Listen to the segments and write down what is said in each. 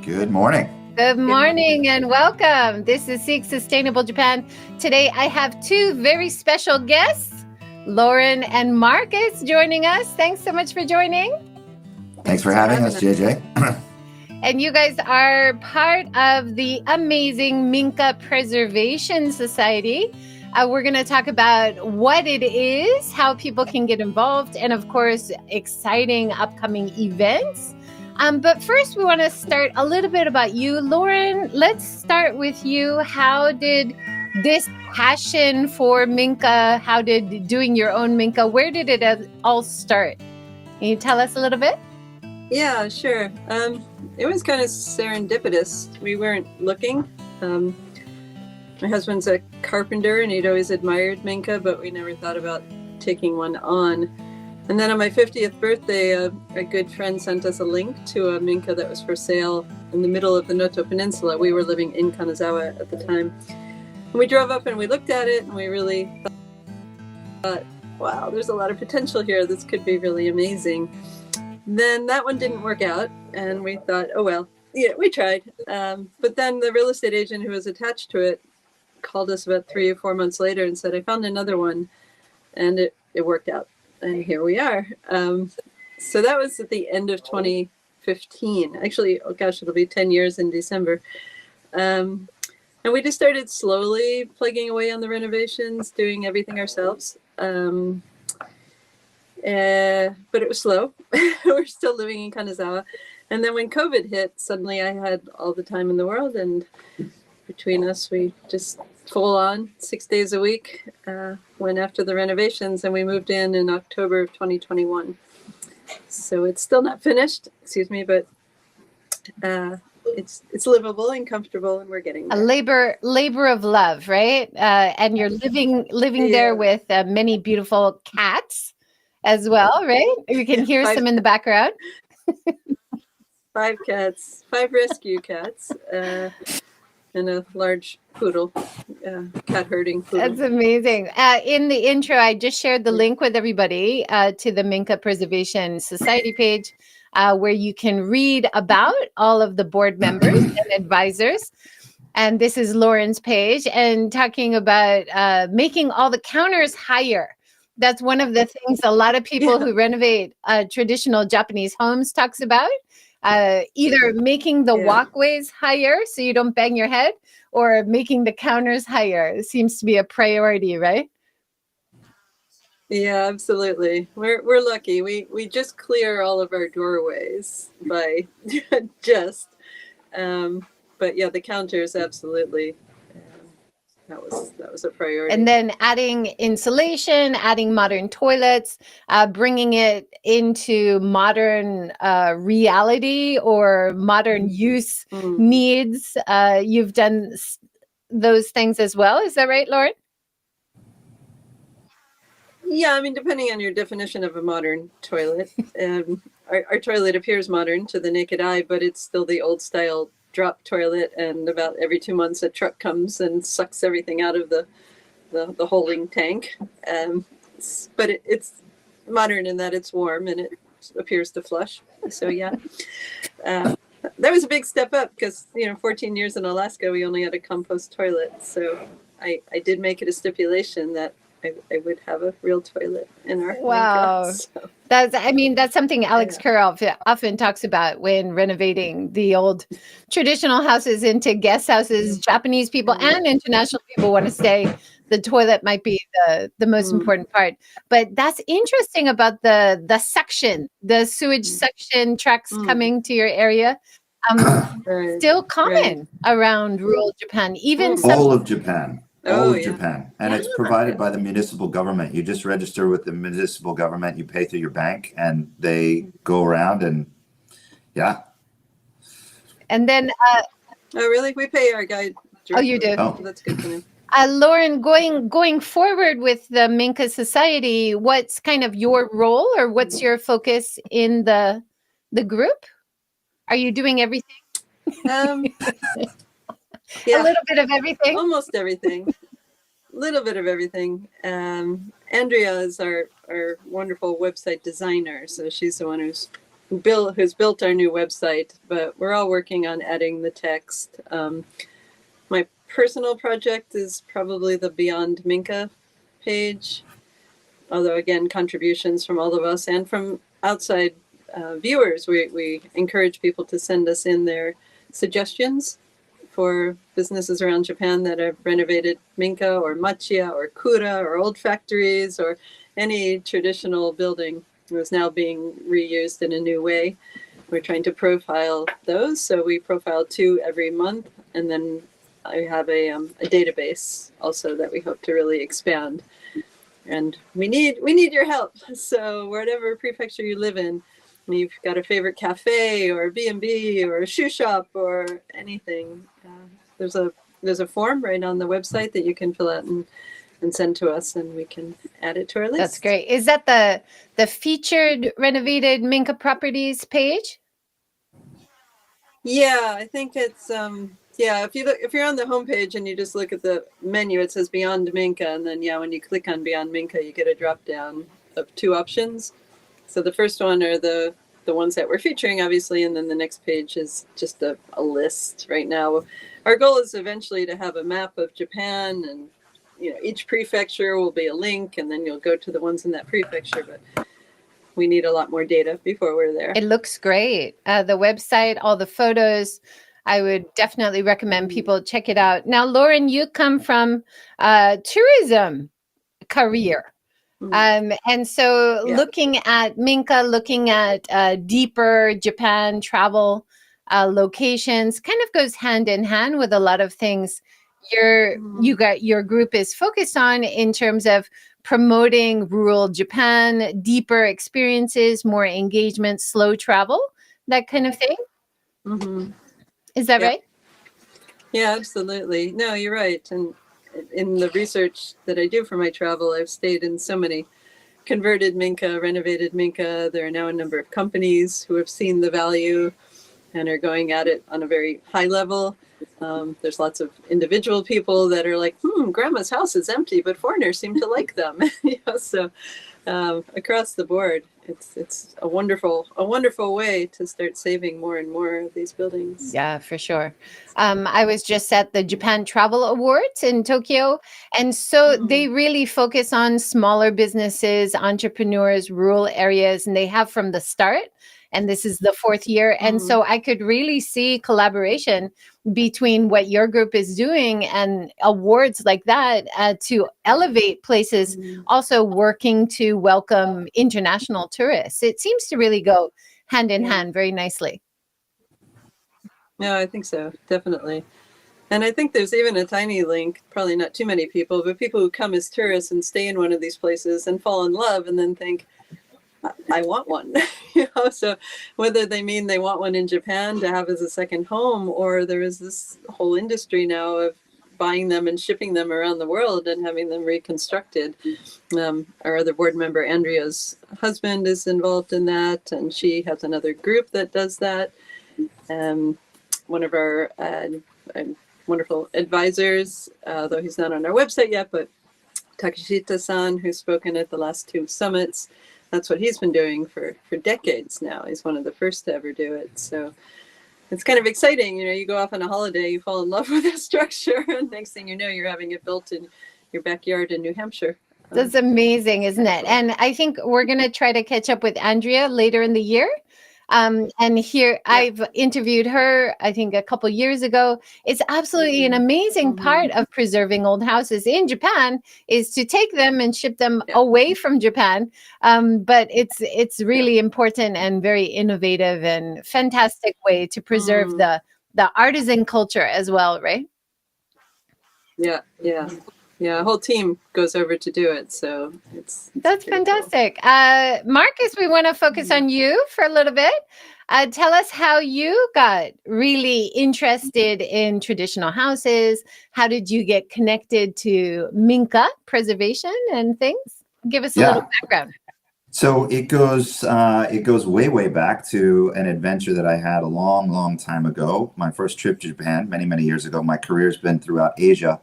Good morning. Good morning and welcome. This is Seek Sustainable Japan. Today I have two very special guests, Lauren and Marcus, joining us. Thanks so much for joining. Thanks for having us, JJ. And you guys are part of the amazing MINKA Preservation Society. We're going to talk about what it is, how people can get involved, and of course, exciting upcoming events. But first, we want to start a little bit about you. Lauren, let's start with you. How did this passion for MINKA, how did doing your own MINKA, where did it all start? Can you tell us a little bit? Yeah, sure. It was kind of serendipitous. We weren't looking. My husband's a carpenter and he'd always admired MINKA, but we never thought about taking one on. And then on my 50th birthday, a good friend sent us a link to a MINKA that was for sale in the middle of the Noto Peninsula. We were living in Kanazawa at the time. And we drove up and we looked at it and we really thought, wow, there's a lot of potential here. This could be really amazing. Then that one didn't work out and we thought, oh, well, yeah, we tried. But then the real estate agent who was attached to it called us about 3 or 4 months later and said, I found another one, and it worked out. And here we are. So that was at the end of 2015. Actually, oh gosh, it'll be 10 years in December. And we just started slowly plugging away on the renovations, doing everything ourselves. But it was slow. We're still living in Kanazawa. And then when COVID hit, suddenly I had all the time in the world. And between us, we just full on 6 days a week went after the renovations, and we moved in October of 2021. So it's still not finished, but it's livable and comfortable, and we're getting there. A labor of love, right? And you're living there with many beautiful cats as well, right? You can hear some in the background. 5 cats, 5 rescue cats. And a large poodle, cat herding poodle. That's amazing. In the intro, I just shared the link with everybody to the MINKA Preservation Society page, where you can read about all of the board members and advisors. And this is Lauren's page, and talking about making all the counters higher. That's one of the things a lot of people who renovate traditional Japanese homes talks about. Either making the walkways higher so you don't bang your head, or making the counters higher. It seems to be a priority, right? Yeah, absolutely. We're lucky. We just clear all of our doorways by just. But yeah, the counters absolutely. That was a priority. And then adding insulation, adding modern toilets, bringing it into modern reality or modern use needs. You've done those things as well. Is that right, Lauren? Yeah, I mean, depending on your definition of a modern toilet, our toilet appears modern to the naked eye, but it's still the old style drop toilet, and about every 2 months a truck comes and sucks everything out of the holding tank. But it's modern in that it's warm and it appears to flush. So yeah, that was a big step up because 14 years in Alaska we only had a compost toilet. So I did make it a stipulation that I would have a real toilet in our house. So. That's something Alex Kerr often talks about when renovating the old traditional houses into guest houses. Japanese people and international people want to stay. The toilet might be the most important part. But that's interesting about the suction, the sewage suction trucks coming to your area. Still common around rural Japan, even all of Japan. All of Japan. And it's provided by the municipal government. You just register with the municipal government, you pay through your bank, and they go around and And then oh really? We pay our guide. Oh, you do? Oh. That's good to know. Lauren, going forward with the MINKA Society, what's kind of your role, or what's your focus in the group? Are you doing everything? Yeah, a little bit of everything. Almost everything. A little bit of everything. Andrea is our wonderful website designer, so she's the one who's who's built our new website, but we're all working on adding the text. My personal project is probably the Beyond Minka page, although again, contributions from all of us and from outside viewers. We encourage people to send us in their suggestions for businesses around Japan that have renovated Minka or Machiya or Kura or old factories or any traditional building that is now being reused in a new way. We're trying to profile those. So we profile 2 every month. And then I have a database also that we hope to really expand. And we need your help. So whatever prefecture you live in, you've got a favorite cafe or a B&B or a shoe shop or anything, there's a form right on the website that you can fill out and send to us, and we can add it to our list. That's great. Is that the featured renovated Minka properties page? Yeah, I think it's if you're on the homepage and you just look at the menu, it says Beyond Minka, and then when you click on Beyond Minka, you get a drop down of 2 options. So the first one are the ones that we're featuring, obviously, and then the next page is just a list. Right now, our goal is eventually to have a map of Japan, and each prefecture will be a link, and then you'll go to the ones in that prefecture. But we need a lot more data before we're there. It looks great. The website, all the photos. I would definitely recommend people check it out. Now, Lauren, you come from tourism career. And so looking at Minka, looking at deeper Japan travel locations kind of goes hand in hand with a lot of things your group is focused on in terms of promoting rural Japan, deeper experiences, more engagement, slow travel, that kind of thing. Mm-hmm. Is that right? Yeah, absolutely. No, you're right. And in the research that I do for my travel, I've stayed in so many converted Minka, renovated Minka. There are now a number of companies who have seen the value and are going at it on a very high level. There's lots of individual people that are like, grandma's house is empty, but foreigners seem to like them. So across the board, it's a wonderful way to start saving more and more of these buildings. Yeah, for sure. I was just at the Japan Travel Awards in Tokyo, and so they really focus on smaller businesses, entrepreneurs, rural areas, and they have from the start. And this is the 4th year. And so I could really see collaboration between what your group is doing and awards like that to elevate places, also working to welcome international tourists. It seems to really go hand in hand very nicely. Yeah, I think so. Definitely. And I think there's even a tiny link, probably not too many people, but people who come as tourists and stay in one of these places and fall in love and then think, I want one. So whether they mean they want one in Japan to have as a second home, or there is this whole industry now of buying them and shipping them around the world and having them reconstructed. Our other board member, Andrea's husband, is involved in that, and she has another group that does that. One of our wonderful advisors, though he's not on our website yet, but Takashita-san, who's spoken at the last 2 summits, that's what he's been doing for decades now. He's one of the first to ever do it. So it's kind of exciting. You go off on a holiday, you fall in love with a structure, and next thing you know, you're having it built in your backyard in New Hampshire. That's amazing, isn't it? And I think we're going to try to catch up with Andrea later in the year. And here I've interviewed her, I think a couple years ago. It's absolutely an amazing part of preserving old houses in Japan is to take them and ship them away from Japan. But it's really important and very innovative and fantastic way to preserve the artisan culture as well, right? Yeah. A whole team goes over to do it. So that's fantastic. Cool. Marcus, we want to focus on you for a little bit. Tell us how you got really interested in traditional houses. How did you get connected to Minka preservation and things? Give us a little background. So it goes way back to an adventure that I had a long time ago. My first trip to Japan many years ago. My career's been throughout Asia.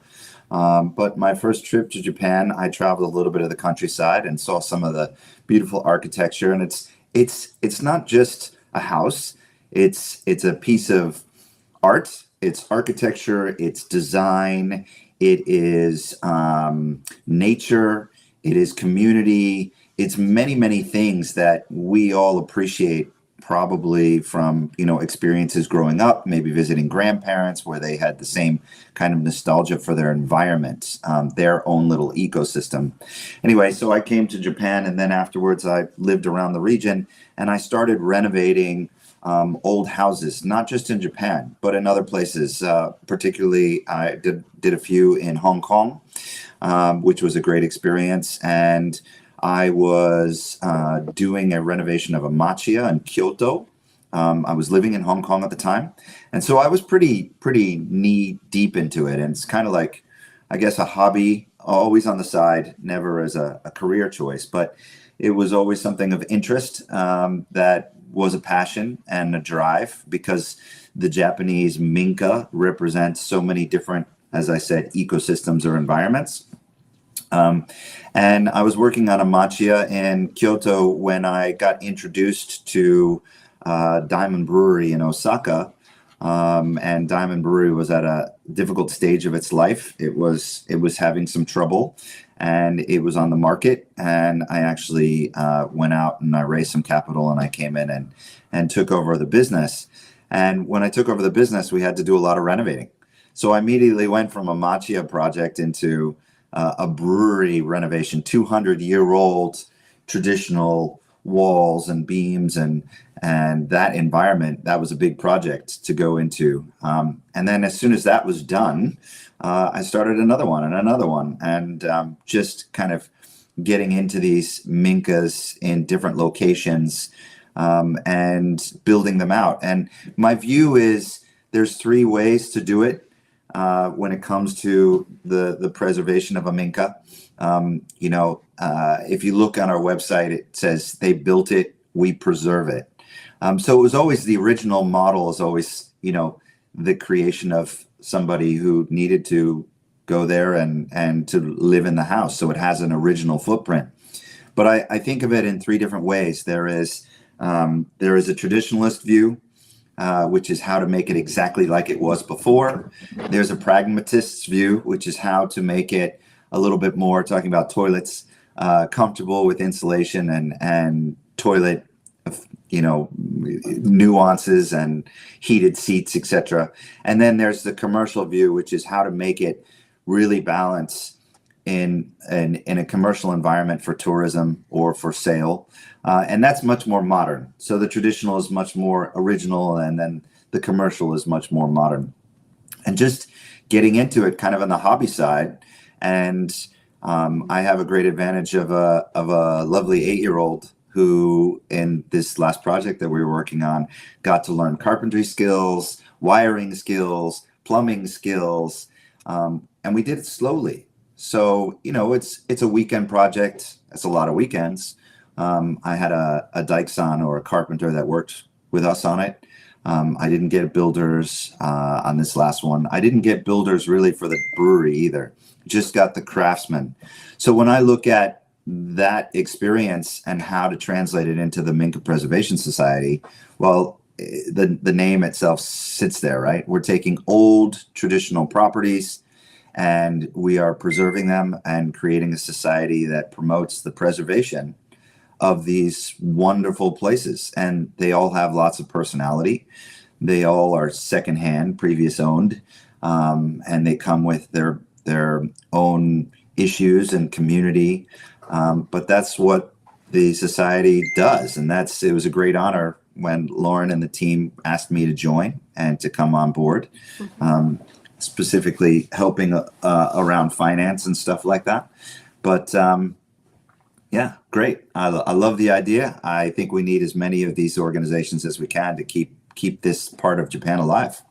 But my first trip to Japan, I traveled a little bit of the countryside and saw some of the beautiful architecture. And it's not just a house. It's a piece of art. It's architecture. It's design. It is nature. It is community. It's many, many things that we all appreciate, probably from, experiences growing up, maybe visiting grandparents where they had the same kind of nostalgia for their environment, their own little ecosystem. Anyway, so I came to Japan, and then afterwards I lived around the region, and I started renovating old houses, not just in Japan, but in other places. Particularly, I did a few in Hong Kong, which was a great experience. And I was doing a renovation of a machiya in Kyoto. I was living in Hong Kong at the time. And so I was pretty knee deep into it. And it's kind of like, I guess, a hobby, always on the side, never as a career choice. But it was always something of interest that was a passion and a drive, because the Japanese MINKA represents so many different, as I said, ecosystems or environments. And I was working on a machiya in Kyoto when I got introduced to Diamond Brewery in Osaka. And Diamond Brewery was at a difficult stage of its life. It was having some trouble, and it was on the market. And I actually went out and I raised some capital, and I came in and took over the business. And when I took over the business, we had to do a lot of renovating. So I immediately went from a machiya project into a brewery renovation, 200-year-old traditional walls and beams and that environment. That was a big project to go into. And then as soon as that was done, I started another one, and just kind of getting into these MINKAs in different locations, and building them out. And my view is there's three ways to do it when it comes to the preservation of a MINKA. If you look on our website, it says they built it, we preserve it. So it was always, the original model is always, the creation of somebody who needed to go there and to live in the house. So it has an original footprint. But I think of it in three different ways. There is a traditionalist view, which is how to make it exactly like it was before. There's a pragmatist's view, which is how to make it a little bit more, talking about toilets, comfortable with insulation and toilet, nuances and heated seats, etc. And then there's the commercial view, which is how to make it really balance in a commercial environment for tourism or for sale. And that's much more modern. So the traditional is much more original, and then the commercial is much more modern. And just getting into it kind of on the hobby side. And I have a great advantage of a lovely 8-year-old who, in this last project that we were working on, got to learn carpentry skills, wiring skills, plumbing skills, and we did it slowly. So, it's a weekend project. It's a lot of weekends. I had a Dikeson or a carpenter that worked with us on it. I didn't get builders on this last one. I didn't get builders really for the brewery either. Just got the craftsmen. So when I look at that experience and how to translate it into the MINKA Preservation Society, well, the name itself sits there, right? We're taking old traditional properties and we are preserving them and creating a society that promotes the preservation of these wonderful places. And they all have lots of personality. They all are secondhand, previous owned, and they come with their own issues and community. But that's what the society does. And it was a great honor when Lauren and the team asked me to join and to come on board, specifically helping around finance and stuff like that. But yeah, great. I love the idea. I think we need as many of these organizations as we can to keep this part of Japan alive.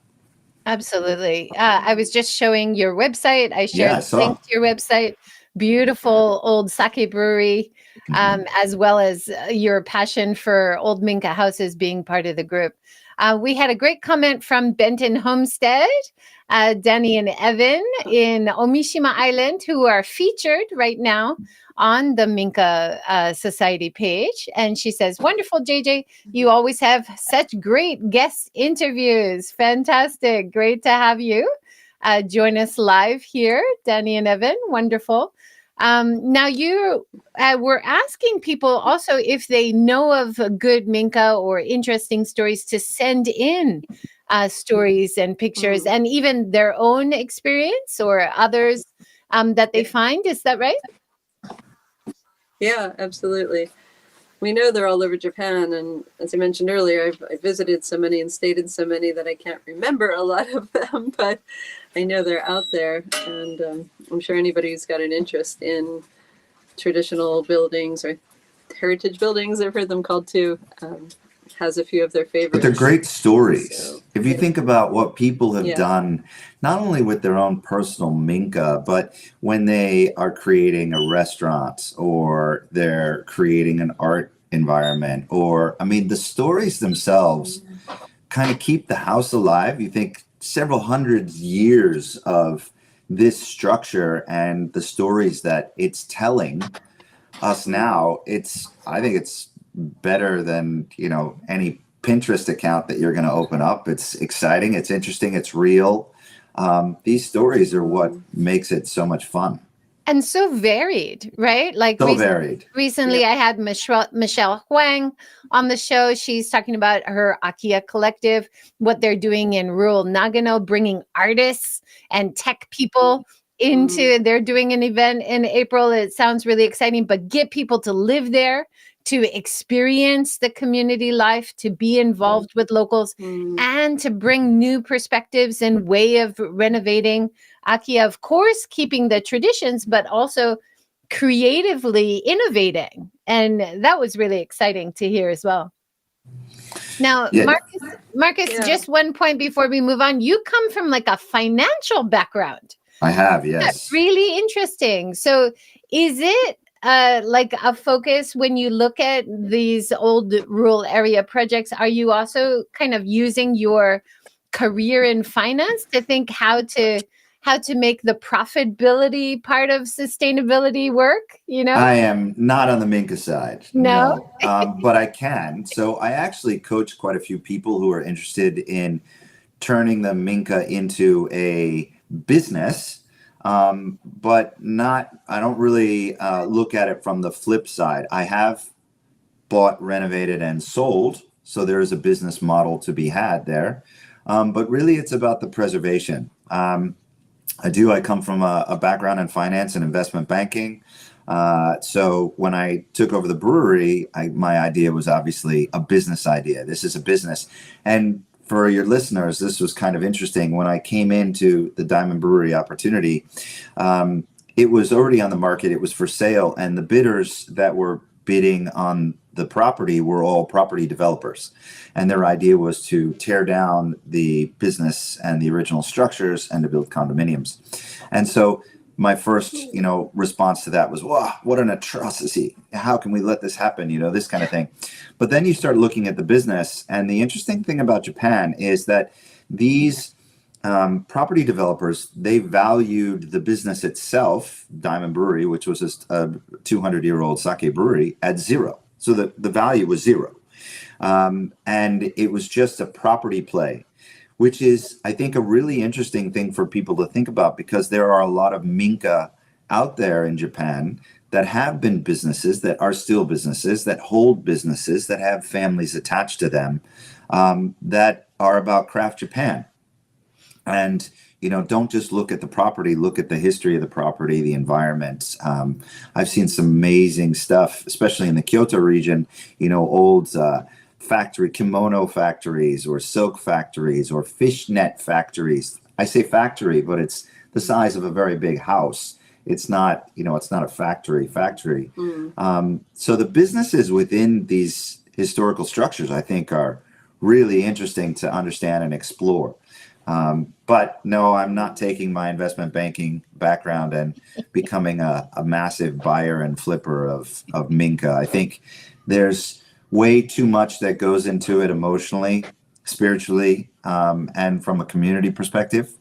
Absolutely. I was just showing your website. I shared the link to your website. beautiful old sake brewery, as well as your passion for old Minka houses being part of the group. We had a great comment from Benton Homestead, Danny and Evan in Omishima Island, who are featured right now on the Minka Society page. And she says, wonderful, JJ. You always have such great guest interviews. Fantastic. Great to have you. Join us live here, Danny and Evan. Wonderful. Now you were asking people also if they know of a good Minka or interesting stories to send in stories and pictures and even their own experience or others that they find. Is that right? Yeah, absolutely. We know they're all over Japan, and as I mentioned earlier, I visited so many and stayed in so many that I can't remember a lot of them, but I know they're out there, and I'm sure anybody who's got an interest in traditional buildings or heritage buildings, I've heard them called too, has a few of their favorites. But they're great stories. So, if you think about what people have Yeah. done, not only with their own personal Minka, but when they are creating a restaurant or they're creating an art environment, or, I mean, the stories themselves kind of keep the house alive. You think several hundred years of this structure and the stories that it's telling us now, I think it's better than, any Pinterest account that you're going to open up. It's exciting, it's interesting, it's real. These stories are what makes it so much fun. And so varied, right? Like So varied. Recently, I had Michelle Huang on the show. She's talking about her Akiya collective, what they're doing in rural Nagano, bringing artists and tech people into. They're doing an event in April. It sounds really exciting, but get people to live there, to experience the community life, to be involved with locals, and to bring new perspectives and way of renovating Akiya, of course, keeping the traditions, but also creatively innovating. And that was really exciting to hear as well. Now, Yeah. Marcus, just one point before we move on. You come from like a financial background. I have, yes. That's really interesting. So is it like a focus when you look at these old rural area projects? Are you also kind of using your career in finance to think how to make the profitability part of sustainability work? I am not on the Minka side. No. But I can. So I actually coach quite a few people who are interested in turning the Minka into a business. But I don't really look at it from the flip side. I have bought, renovated, and sold. So there is a business model to be had there. But really, it's about the preservation. I come from a background in finance and investment banking. So when I took over the brewery, my idea was obviously a business idea. This is a business. And for your listeners, this was kind of interesting. When I came into the Diamond Brewery opportunity, it was already on the market. It was for sale. And the bidders that were bidding on the property were all property developers. And their idea was to tear down the business and the original structures and to build condominiums. And so my first, response to that was, wow, what an atrocity. How can we let this happen? This kind of thing. But then you start looking at the business. And the interesting thing about Japan is that these property developers, they valued the business itself, Diamond Brewery, which was just a 200-year-old sake brewery, at zero. So the value was zero. And it was just a property play, which is, I think, a really interesting thing for people to think about, because there are a lot of Minka out there in Japan that have been businesses, that are still businesses, that hold businesses, that have families attached to them, that are about craft Japan. And, don't just look at the property, look at the history of the property, the environment. I've seen some amazing stuff, especially in the Kyoto region, old kimono factories or silk factories or fishnet factories. I say factory, but it's the size of a very big house. It's not, it's not a factory. So the businesses within these historical structures, I think, are really interesting to understand and explore. But no, I'm not taking my investment banking background and becoming a massive buyer and flipper of Minka. I think there's way too much that goes into it emotionally, spiritually, and from a community perspective.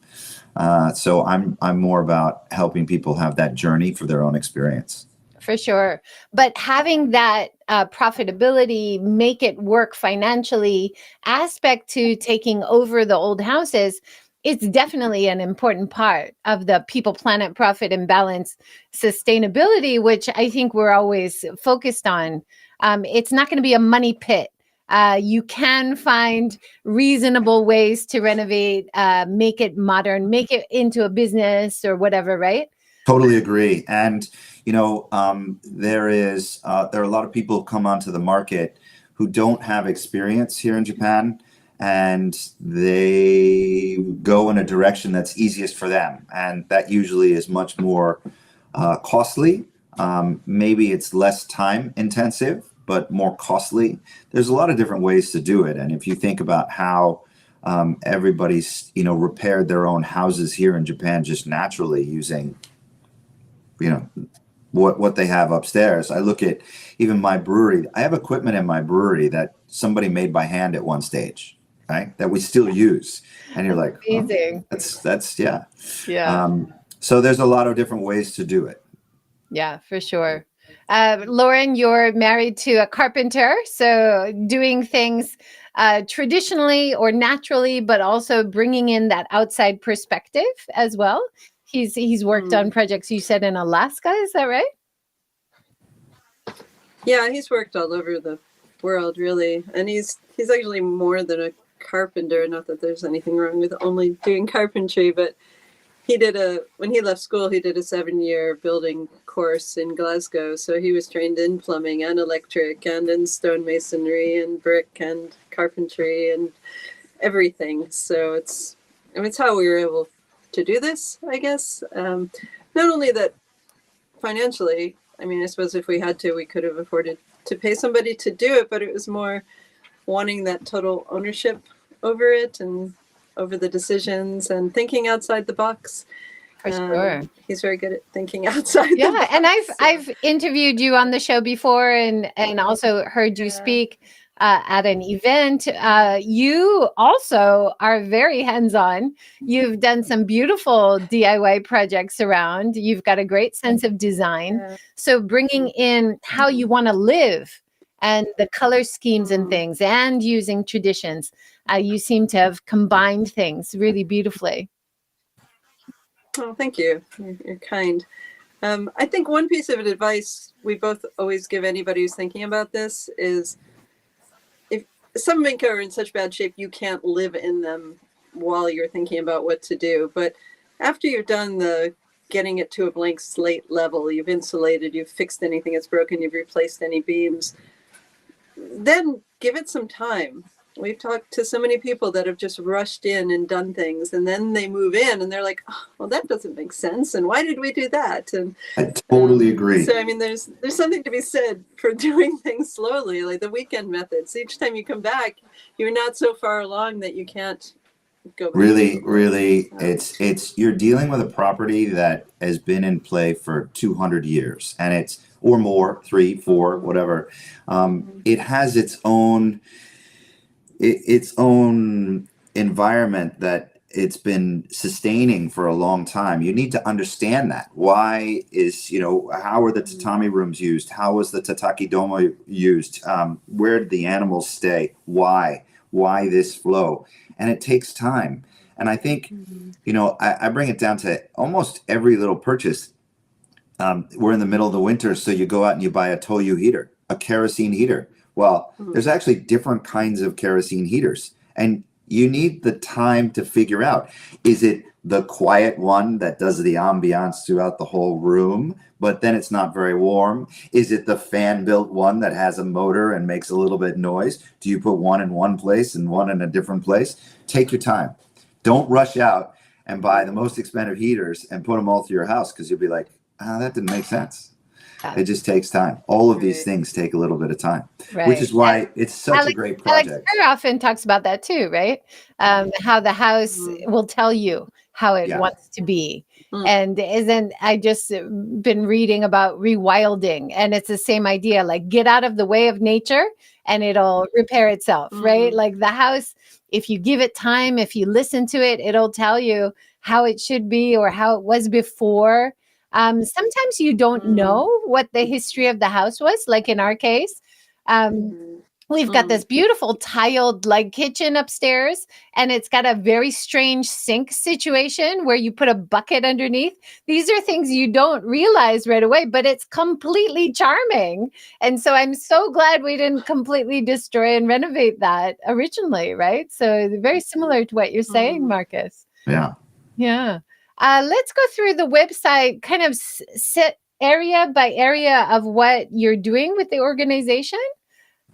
So I'm more about helping people have that journey for their own experience. For sure. But having that profitability, make it work financially aspect to taking over the old houses, it's definitely an important part of the people, planet, profit, and balance sustainability, which I think we're always focused on. It's not going to be a money pit. You can find reasonable ways to renovate, make it modern, make it into a business or whatever, right? Totally agree. And there are a lot of people who come onto the market who don't have experience here in Japan, and they go in a direction that's easiest for them, and that usually is much more costly. Maybe it's less time intensive, but more costly. There's a lot of different ways to do it, and if you think about how everybody's repaired their own houses here in Japan just naturally using what they have upstairs. I look at even my brewery. I have equipment in my brewery that somebody made by hand at one stage, right? That we still use. And you're like, amazing. Oh, that's yeah. Yeah. So there's a lot of different ways to do it. Yeah, for sure. Lauren, you're married to a carpenter, so doing things traditionally or naturally, but also bringing in that outside perspective as well. He's worked on projects, you said, in Alaska, is that right? Yeah, he's worked all over the world, really. And he's actually more than a carpenter. Not that there's anything wrong with only doing carpentry, but when he left school, he did a 7-year building course in Glasgow. So he was trained in plumbing and electric and in stonemasonry and brick and carpentry and everything. So it's how we were able to do this, I guess. Not only that financially, I suppose if we had to, we could have afforded to pay somebody to do it, but it was more wanting that total ownership over it and over the decisions and thinking outside the box. For sure. He's very good at thinking outside the box. And I've interviewed you on the show before and also heard you speak at an event. You also are very hands-on. You've done some beautiful DIY projects around. You've got a great sense of design. Yeah. So bringing in how you want to live and the color schemes and things and using traditions, you seem to have combined things really beautifully. Oh, thank you. You're kind. I think one piece of advice we both always give anybody who's thinking about this is, if some Minka are in such bad shape you can't live in them while you're thinking about what to do. But after you're done the getting it to a blank slate level, you've insulated, you've fixed anything that's broken, you've replaced any beams, then give it some time. We've talked to so many people that have just rushed in and done things, and then they move in and they're like, oh, well, that doesn't make sense. And why did we do that? And I totally agree. So, there's something to be said for doing things slowly, like the weekend methods. Each time you come back, you're not so far along that you can't go back. Really, it's you're dealing with a property that has been in play for 200 years, and it's, or more, 3, 4, whatever. It has its own environment that it's been sustaining for a long time. You need to understand that. Why is, how are the tatami rooms used? How was the tataki domo used? Where did the animals stay? Why this flow? And it takes time. And I think, I bring it down to almost every little purchase. We're in the middle of the winter, so you go out and you buy a toyu heater, a kerosene heater. Well, there's actually different kinds of kerosene heaters, and you need the time to figure out, is it the quiet one that does the ambiance throughout the whole room, but then it's not very warm? Is it the fan-built one that has a motor and makes a little bit noise? Do you put one in one place and one in a different place? Take your time. Don't rush out and buy the most expensive heaters and put them all through your house, because you'll be like, that didn't make sense. It just takes time. All of these Right. things take a little bit of time, Right. which is why it's such a Alex, great Alex project. very often talks about that too, right? How the house will tell you how it Yeah. wants to be. Mm. And I just been reading about rewilding, and it's the same idea, like get out of the way of nature and it'll repair itself, right? Like the house, if you give it time, if you listen to it, it'll tell you how it should be or how it was before. Sometimes you don't know what the history of the house was, like in our case. We've got this beautiful tiled like kitchen upstairs, and it's got a very strange sink situation where you put a bucket underneath. These are things you don't realize right away, but it's completely charming. And so I'm so glad we didn't completely destroy and renovate that originally, right? So very similar to what you're saying, Marcus. Yeah. Yeah. Let's go through the website, kind of set area by area of what you're doing with the organization.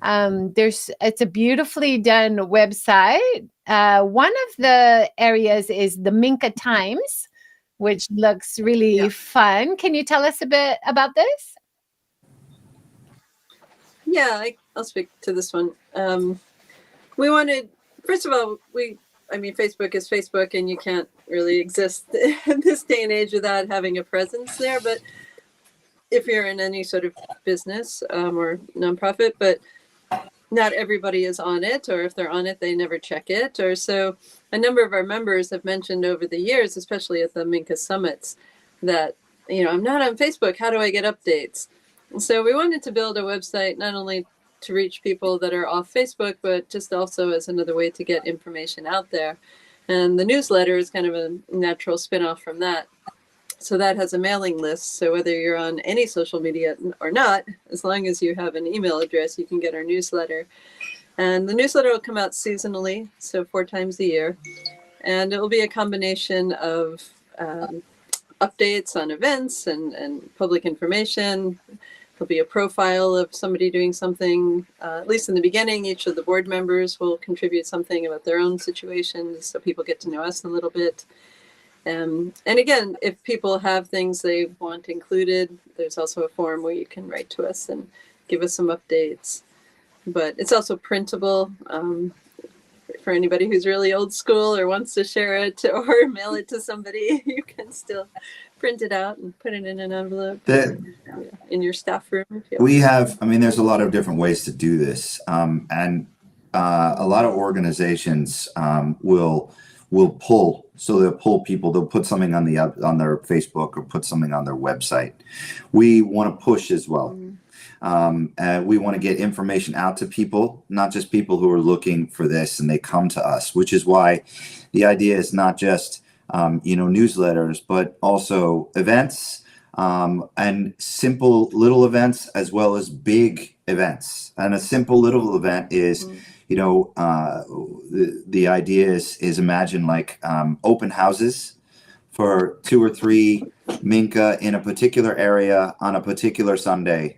It's a beautifully done website. One of the areas is the MINKA Times, which looks really fun. Can you tell us a bit about this? Yeah, I'll speak to this one. We wanted, first of all, Facebook is Facebook, and you can't really exist in this day and age without having a presence there. But if you're in any sort of business or nonprofit, but not everybody is on it, or if they're on it, they never check it. Or so a number of our members have mentioned over the years, especially at the MINKA summits, that, I'm not on Facebook. How do I get updates? And so we wanted to build a website not only to reach people that are off Facebook, but just also as another way to get information out there. And the newsletter is kind of a natural spin-off from that. So that has a mailing list. So whether you're on any social media or not, as long as you have an email address, you can get our newsletter. And the newsletter will come out seasonally, so 4 times a year. And it will be a combination of updates on events and public information. There'll be a profile of somebody doing something, at least in the beginning. Each of the board members will contribute something about their own situations, so people get to know us a little bit. And again, if people have things they want included, there's also a form where you can write to us and give us some updates. But it's also printable for anybody who's really old school or wants to share it or mail it to somebody. You can still print it out and put it in an envelope in your staff room. There's a lot of different ways to do this. And a lot of organizations will pull. So they'll pull people, they'll put something on their Facebook or put something on their website. We want to push as well. We want to get information out to people, not just people who are looking for this and they come to us, which is why the idea is not just, newsletters, but also events and simple little events as well as big events. And a simple little event is, the idea is imagine like open houses for 2 or 3 MINKA in a particular area on a particular Sunday.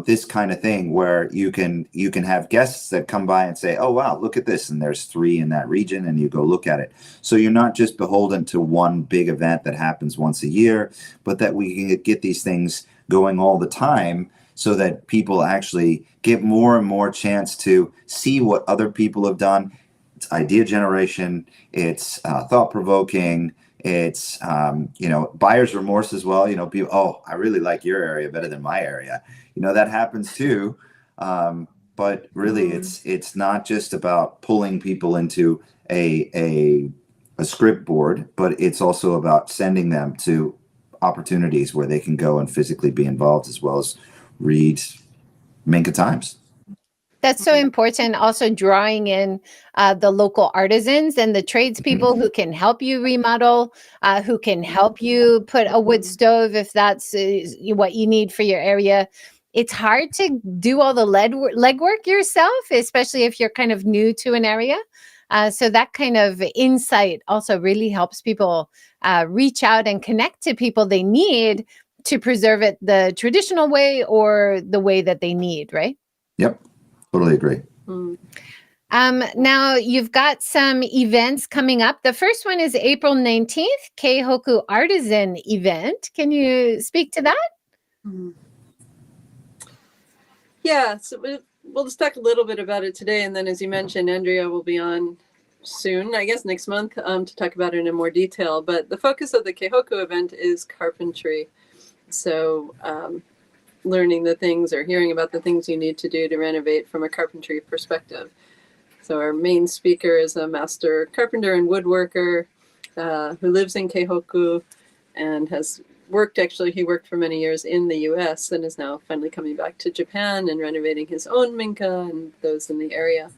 This kind of thing where you can have guests that come by and say, oh, wow, look at this. And there's 3 in that region, and you go look at it. So you're not just beholden to one big event that happens once a year, but that we can get these things going all the time so that people actually get more and more chance to see what other people have done. It's idea generation. It's thought-provoking. It's, buyer's remorse as well. People, oh, I really like your area better than my area. That happens too. But really, it's not just about pulling people into a script board, but it's also about sending them to opportunities where they can go and physically be involved as well as read MINKA Times. That's so important. Also drawing in the local artisans and the tradespeople who can help you remodel, who can help you put a wood stove if that's what you need for your area. It's hard to do all the legwork yourself, especially if you're kind of new to an area. So that kind of insight also really helps people reach out and connect to people they need to preserve it the traditional way or the way that they need, right? Yep. Totally agree. Now you've got some events coming up. The first one is April 19th, Keihoku Artisan event. Can you speak to that? Mhm. Yeah, so we'll just talk a little bit about it today, and then, as you mentioned, Andrea will be on soon, I guess next month, to talk about it in more detail. But the focus of the Keihoku event is carpentry. So learning the things or hearing about the things you need to do to renovate from a carpentry perspective. So our main speaker is a master carpenter and woodworker who lives in Keihoku and has worked, actually, he worked for many years in the US and is now finally coming back to Japan and renovating his own minka and those in the area.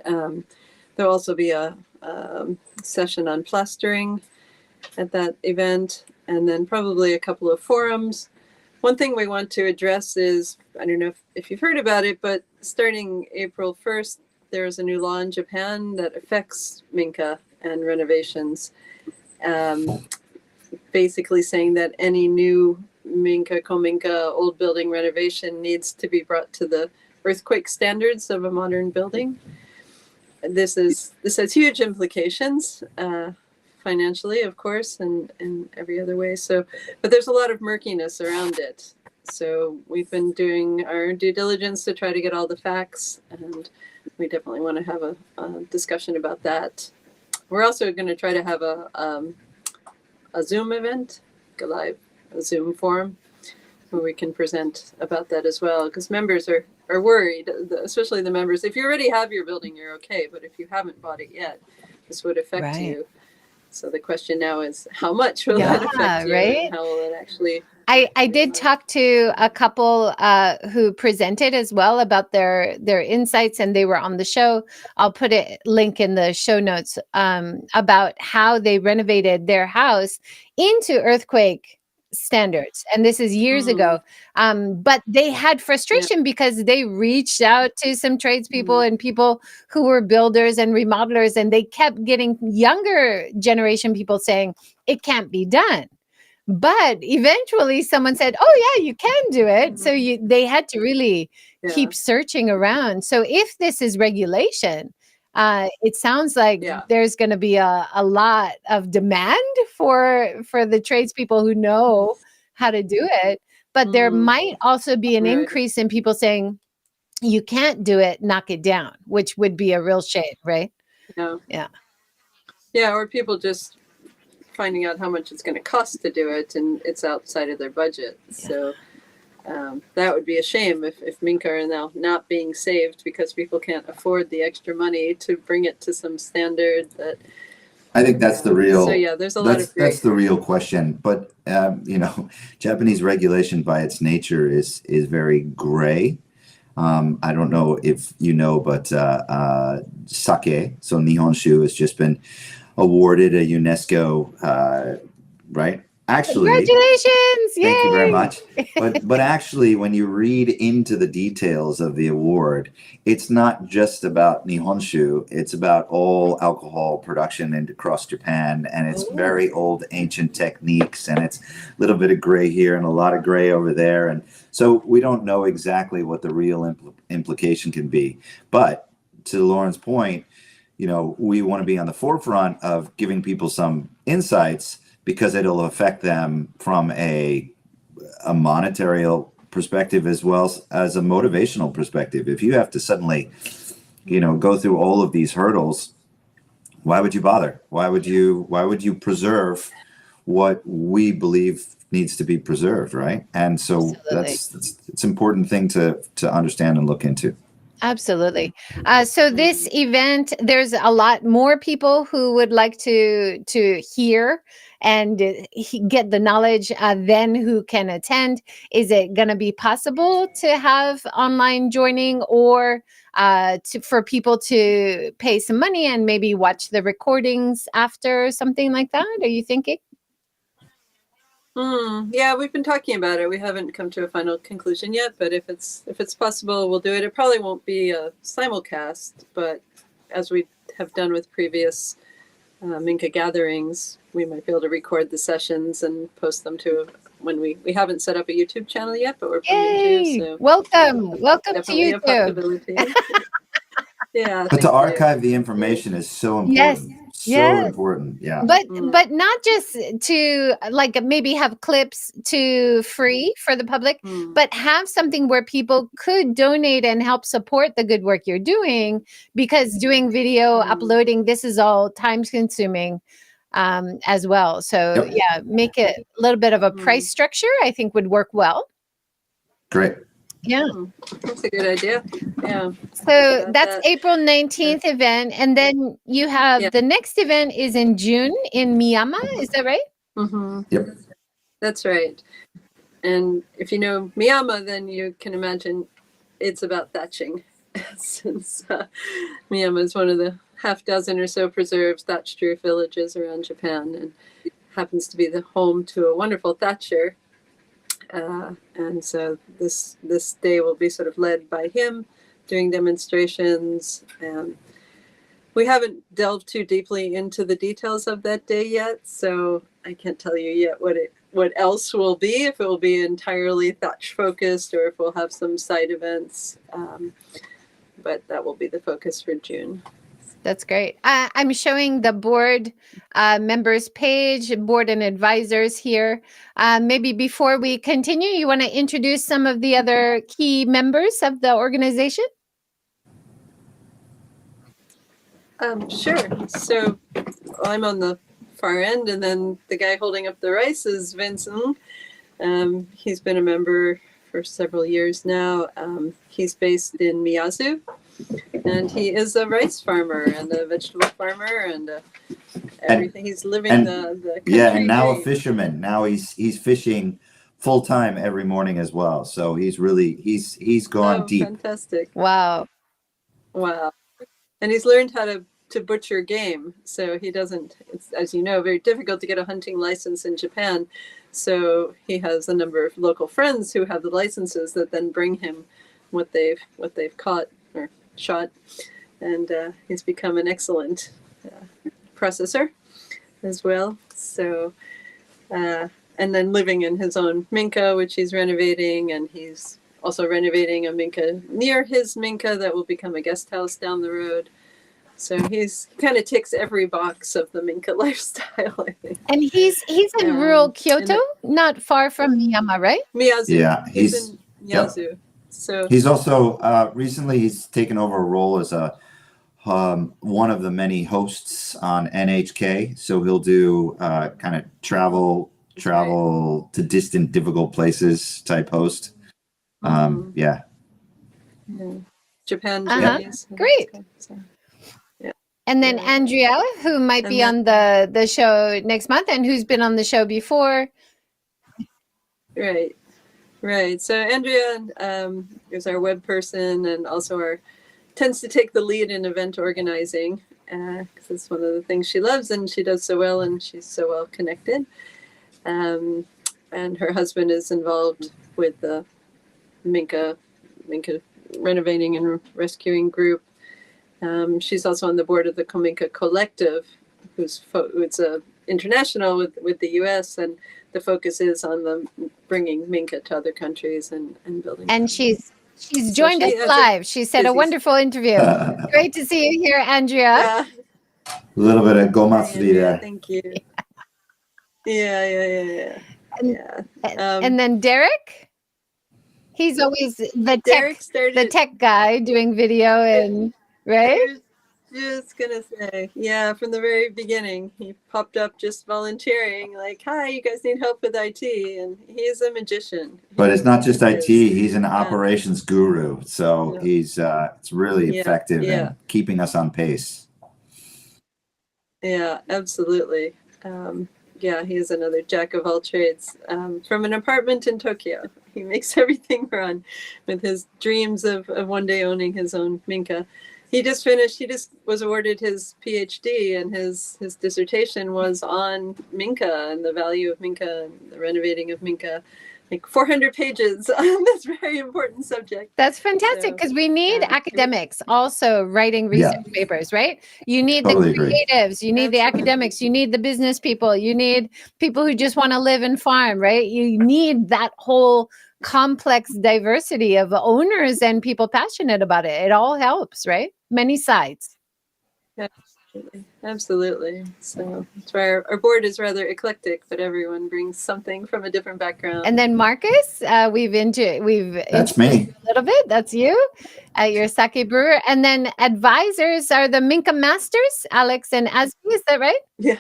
There'll also be a session on plastering at that event, and then probably a couple of forums. One thing we want to address is, I don't know if you've heard about it, but starting April 1st, there's a new law in Japan that affects minka and renovations. Basically saying that any new MINKA CON old building renovation needs to be brought to the earthquake standards of a modern building. This has huge implications, financially, of course, and in every other way. So, but there's a lot of murkiness around it. So we've been doing our due diligence to try to get all the facts, and we definitely want to have a discussion about that. We're also going to try to have a Zoom event, a Zoom forum, where we can present about that as well, because members are worried, especially the members. If you already have your building, you're okay, but if you haven't bought it yet, this would affect you. So the question now is, how much will that affect you? Right? And how will it actually... I did talk to a couple who presented as well about their insights, and they were on the show. I'll put a link in the show notes about how they renovated their house into earthquake standards. And this is years ago. But they had frustration because they reached out to some tradespeople and people who were builders and remodelers, and they kept getting younger generation people saying, it can't be done. But eventually someone said, oh yeah, you can do it. So they had to really keep searching around. So if this is regulation, it sounds like there's going to be a lot of demand for the tradespeople who know how to do it. But there might also be an increase in people saying, you can't do it, knock it down, which would be a real shame, right? Yeah, or people just finding out how much it's going to cost to do it, and it's outside of their budget. So that would be a shame if minka are now not being saved because people can't afford the extra money to bring it to some standard. That I think that's the real. So there's a lot of that's the real question. But Japanese regulation by its nature is very gray. I don't know if you know, but sake, so Nihonshu, has just been awarded a UNESCO, right? Actually, congratulations! Thank you very much. But actually, when you read into the details of the award, it's not just about Nihonshu. It's about all alcohol production across Japan, and it's very old, ancient techniques, and it's a little bit of gray here and a lot of gray over there, and so we don't know exactly what the real implication can be. But to Lauren's point, we want to be on the forefront of giving people some insights because it'll affect them from a monetary perspective as well as a motivational perspective. If you have to suddenly, go through all of these hurdles, why would you bother? Why would you preserve what we believe needs to be preserved, right? And so it's an important thing to understand and look into. Absolutely. So this event, there's a lot more people who would like to hear and get the knowledge then who can attend. Is it going to be possible to have online joining or for people to pay some money and maybe watch the recordings after, something like that? Are you thinking? Yeah, we've been talking about it. We haven't come to a final conclusion yet, but if it's possible, we'll do it. It probably won't be a simulcast, but as we have done with previous MINKA gatherings, we might be able to record the sessions and post them to when we haven't set up a YouTube channel yet, but we're planning to. So welcome to definitely YouTube. a possibility. Yeah, but to archive the information is so important. Yes. So important. Yeah. But not just to like maybe have clips to free for the public, but have something where people could donate and help support the good work you're doing, because doing video, uploading, this is all time consuming as well. So yeah, make it a little bit of a price structure, I think would work well. Great. Yeah. That's a good idea. Yeah. So that's April 19th event. And then you have the next event is in June in Miyama. Is that right? Mm-hmm. Yep. That's right. And if you know Miyama, then you can imagine it's about thatching. Since Miyama is one of the half dozen or so preserved thatched roof villages around Japan, and happens to be the home to a wonderful thatcher. And so this day will be sort of led by him, doing demonstrations. We haven't delved too deeply into the details of that day yet, so I can't tell you yet what else will be, if it will be entirely thatch focused or if we'll have some side events. But that will be the focus for June. That's great. I'm showing the board members page, board and advisors here. Maybe before we continue, you want to introduce some of the other key members of the organization? Sure. So I'm on the far end, and then the guy holding up the rice is Vincent. He's been a member for several years now. He's based in Miyazu, and he is a rice farmer and a vegetable farmer and everything. He's living the country and now dream. a fisherman. Now he's fishing full time every morning as well. So he's gone deep. Fantastic! Wow. And he's learned how to butcher game. So he doesn't. It's, as you know, very difficult to get a hunting license in Japan. So he has a number of local friends who have the licenses that then bring him what they've caught or shot, and he's become an excellent processor as well. So, and then living in his own minka, which he's renovating, and he's also renovating a minka near his minka that will become a guest house down the road. So he kind of ticks every box of the minka lifestyle, I think. And he's in rural Kyoto, not far from Miyama, right? Miyazu. Yeah, he's in Miyazu. Yep. So he's also recently he's taken over a role as a one of the many hosts on NHK. So he'll do kind of travel to distant, difficult places type host. Yeah. Japan journeys. Great. So, and then Andrea, who might be on the show next month and who's been on the show before. Right. So Andrea is our web person and also tends to take the lead in event organizing, because it's one of the things she loves and she does so well, and she's so well connected. And her husband is involved with the Minka renovating and rescuing group. She's also on the board of the Minka Collective, it's international with the U.S., and the focus is on bringing Minka to other countries and building. And she's joined us live. She said a wonderful interview. Great to see you here, Andrea. A little bit of gomatsuri there. Thank you. Yeah. And then Derek. He's always the tech guy doing video and right. Just gonna say, from the very beginning, he popped up just volunteering, like, "Hi, you guys need help with IT," and he's a magician. But it's not just IT; he's an operations guru. So he's it's really effective in keeping us on pace. Yeah, absolutely. He is another jack of all trades. From an apartment in Tokyo, he makes everything run with his dreams of one day owning his own minka. He just was awarded his PhD, and his dissertation was on minka and the value of minka and the renovating of minka, like 400 pages on this very important subject. That's fantastic, because we need academics also writing research papers, right? You need the creatives, you need the academics, you need the business people, you need people who just want to live and farm, right? You need that whole complex diversity of owners and people passionate about it. It all helps, right? Many sides. Absolutely. So that's why our board is rather eclectic, but everyone brings something from a different background. And then Marcus, we've That's me. a little bit. That's you. You're a sake brewer. And then advisors are the MINKA masters, Alex and Asby. Is that right? Yeah.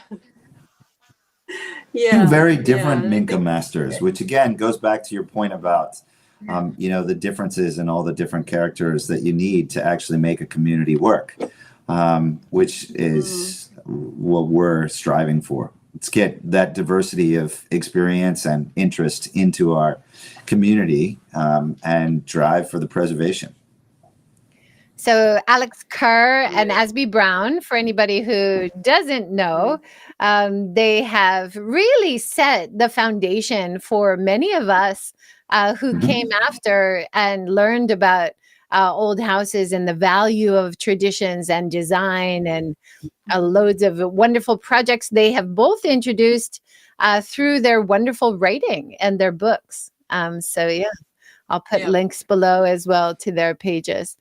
Two very different I MINKA think- masters, which again goes back to your point about the differences and all the different characters that you need to actually make a community work, which is what we're striving for. Let's get that diversity of experience and interest into our community and drive for the preservation. So Alex Kerr and Asby Brown, for anybody who doesn't know, they have really set the foundation for many of us who came after and learned about old houses and the value of traditions and design and loads of wonderful projects they have both introduced through their wonderful writing and their books. So yeah. I'll put links below as well to their pages.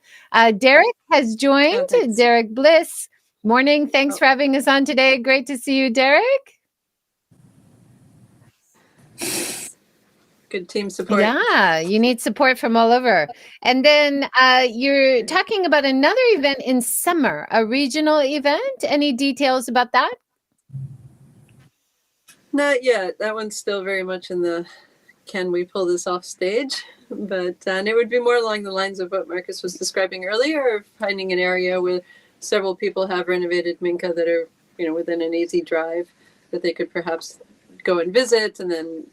Derek has joined. Derek Bliss. Morning. Thanks for having us on today. Great to see you, Derek. Good team support. Yeah, you need support from all over. And then you're talking about another event in summer, a regional event. Any details about that? Not yet. That one's still very much in the can we pull this off stage? But and it would be more along the lines of what Marcus was describing earlier, of finding an area where several people have renovated MINKA that are, within an easy drive that they could perhaps go and visit, and then,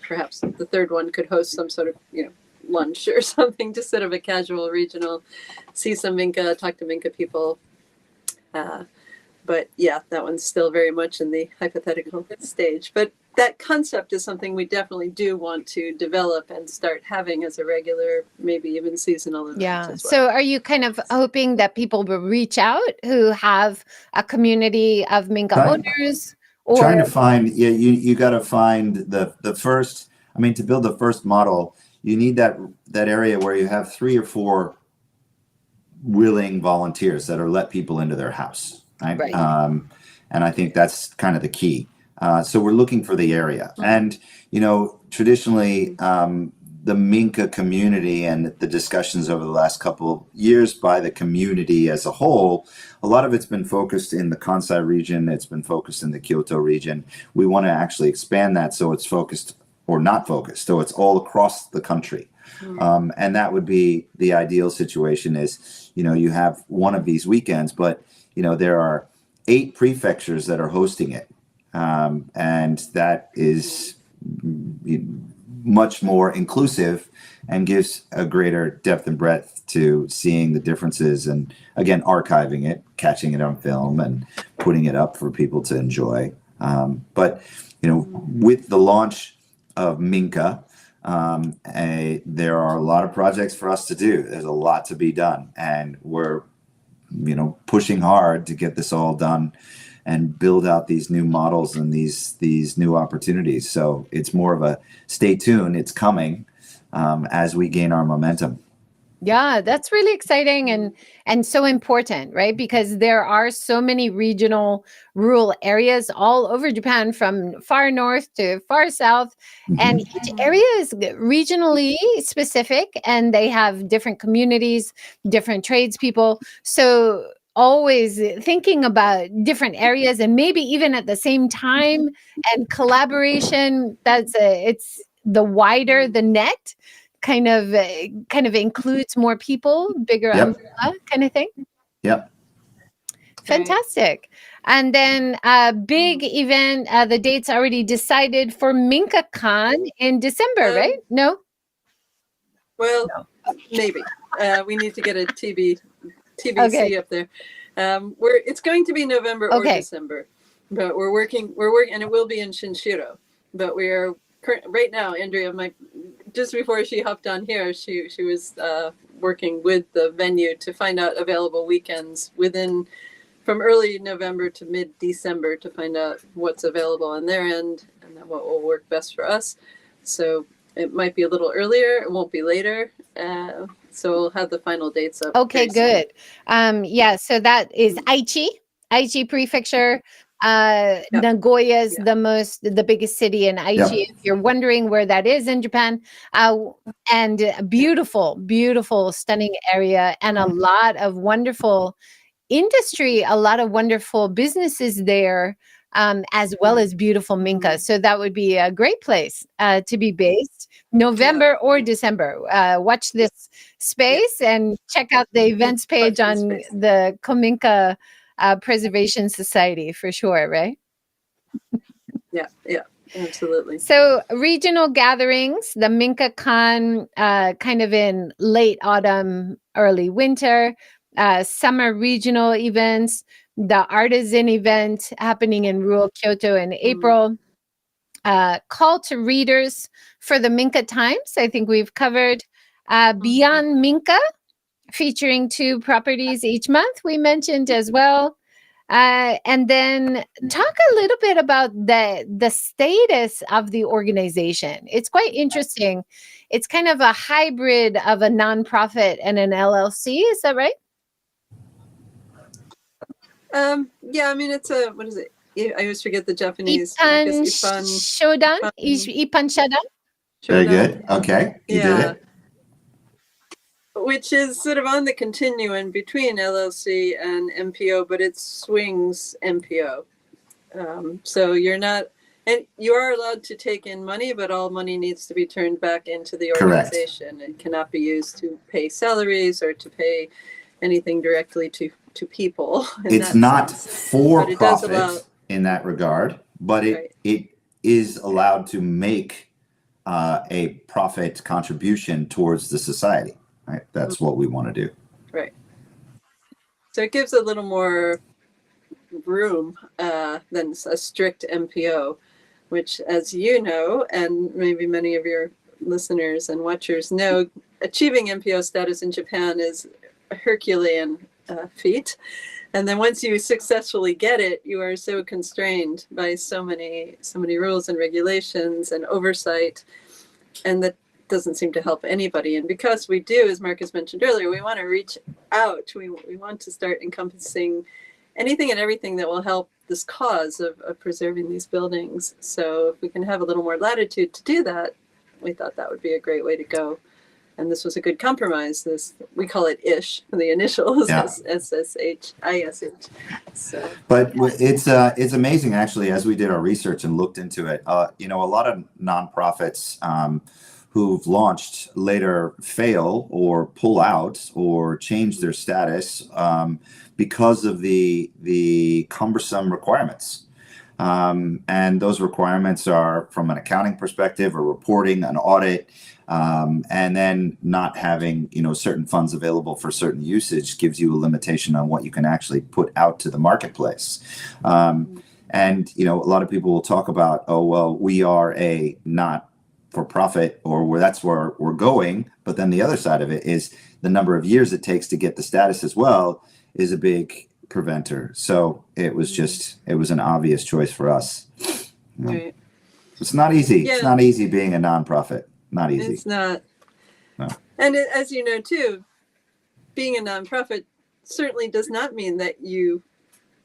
perhaps the third one could host some sort of, lunch or something, just sort of a casual regional, see some MINKA, talk to MINKA people. But yeah, that one's still very much in the hypothetical stage. But that concept is something we definitely do want to develop and start having as a regular, maybe even seasonal event. Yeah. As well. So are you kind of hoping that people will reach out who have a community of MINKA owners? Or Trying to find, you got to find the first, to build the first model, you need that area where you have 3 or 4 willing volunteers that are let people into their house. Right. And I think that's kind of the key. So we're looking for the area. And, traditionally, the MINKA community and the discussions over the last couple of years by the community as a whole, a lot of it's been focused in the Kansai region. It's been focused in the Kyoto region. We want to actually expand that so it's focused or not focused. So it's all across the country. And that would be the ideal situation is, you have one of these weekends, but, there are 8 prefectures that are hosting it. And that is much more inclusive and gives a greater depth and breadth to seeing the differences and, again, archiving it, catching it on film and putting it up for people to enjoy. But, with the launch of MINKA, there are a lot of projects for us to do. There's a lot to be done, and we're pushing hard to get this all done and build out these new models and these new opportunities. So it's more of a stay tuned. It's coming as we gain our momentum. Yeah, that's really exciting and so important, right? Because there are so many regional rural areas all over Japan, from far north to far south, and each area is regionally specific, and they have different communities, different tradespeople. So always thinking about different areas and maybe even at the same time and collaboration. It's the wider the net, kind of includes more people, bigger umbrella kind of thing. Yep. Fantastic. And then a big event, the date's already decided for MINKA CON in December, right? No? Well, maybe. We need to get a TBC up there. It's going to be November or December, but we're working, and it will be in Shinshiro. But we are right now, Andrea, just before she hopped on here, she was working with the venue to find out available weekends from early November to mid-December to find out what's available on their end and then what will work best for us. So it might be a little earlier, it won't be later. So we'll have the final dates up. Okay, good. So that is Aichi Aichi Prefecture. Nagoya is the biggest city in Aichi. Yep. If you're wondering where that is in Japan, and a beautiful, stunning area, and a lot of wonderful industry, a lot of wonderful businesses there, as well as beautiful Minka. So that would be a great place to be based, November or December. Watch this space and check out the events page on the Kominka Preservation Society for sure, right? Yeah, absolutely. So regional gatherings, the MINKA CON, kind of in late autumn, early winter, summer regional events, the artisan event happening in rural Kyoto in April, call to readers for the MINKA Times. I think we've covered Beyond MINKA, featuring 2 properties each month, we mentioned as well. And then talk a little bit about the status of the organization. It's quite interesting. It's kind of a hybrid of a nonprofit and an LLC. Is that right? Yeah, I mean, it's a, what is it? I always forget the Japanese. Ippan Shodan? Ippan Shodan? Very good. Okay. You did it. Which is sort of on the continuum between LLC and MPO, but it swings MPO. So you're not, and you are allowed to take in money, but all money needs to be turned back into the organization. Correct. It cannot be used to pay salaries or to pay anything directly to people. It's not for profit in that regard, but it is allowed to make a profit contribution towards the society. Right? That's what we want to do. Right. So it gives a little more room than a strict MPO, which, as you know, and maybe many of your listeners and watchers know, achieving MPO status in Japan is a Herculean feat. And then once you successfully get it, you are so constrained by so many rules and regulations and oversight, and that doesn't seem to help anybody. And because we do, as Marcus mentioned earlier, we want to reach out. We want to start encompassing anything and everything that will help this cause of preserving these buildings. So if we can have a little more latitude to do that, we thought that would be a great way to go. And this was a good compromise. We call it ISH, the initials, SSH, ISH. So, but it's amazing, actually, as we did our research and looked into it. A lot of nonprofits who've launched later fail or pull out or change their status because of the cumbersome requirements. And those requirements are from an accounting perspective, a reporting, an audit, and then not having, certain funds available for certain usage gives you a limitation on what you can actually put out to the marketplace. And, a lot of people will talk about, oh, well, we are a not for profit, or that's where we're going. But then the other side of it is the number of years it takes to get the status as well is a big preventer. So it was an obvious choice for us. Right. It's not easy. Yeah. It's not easy being a nonprofit. Not easy. It's not. No. And as you know, too, being a nonprofit certainly does not mean that you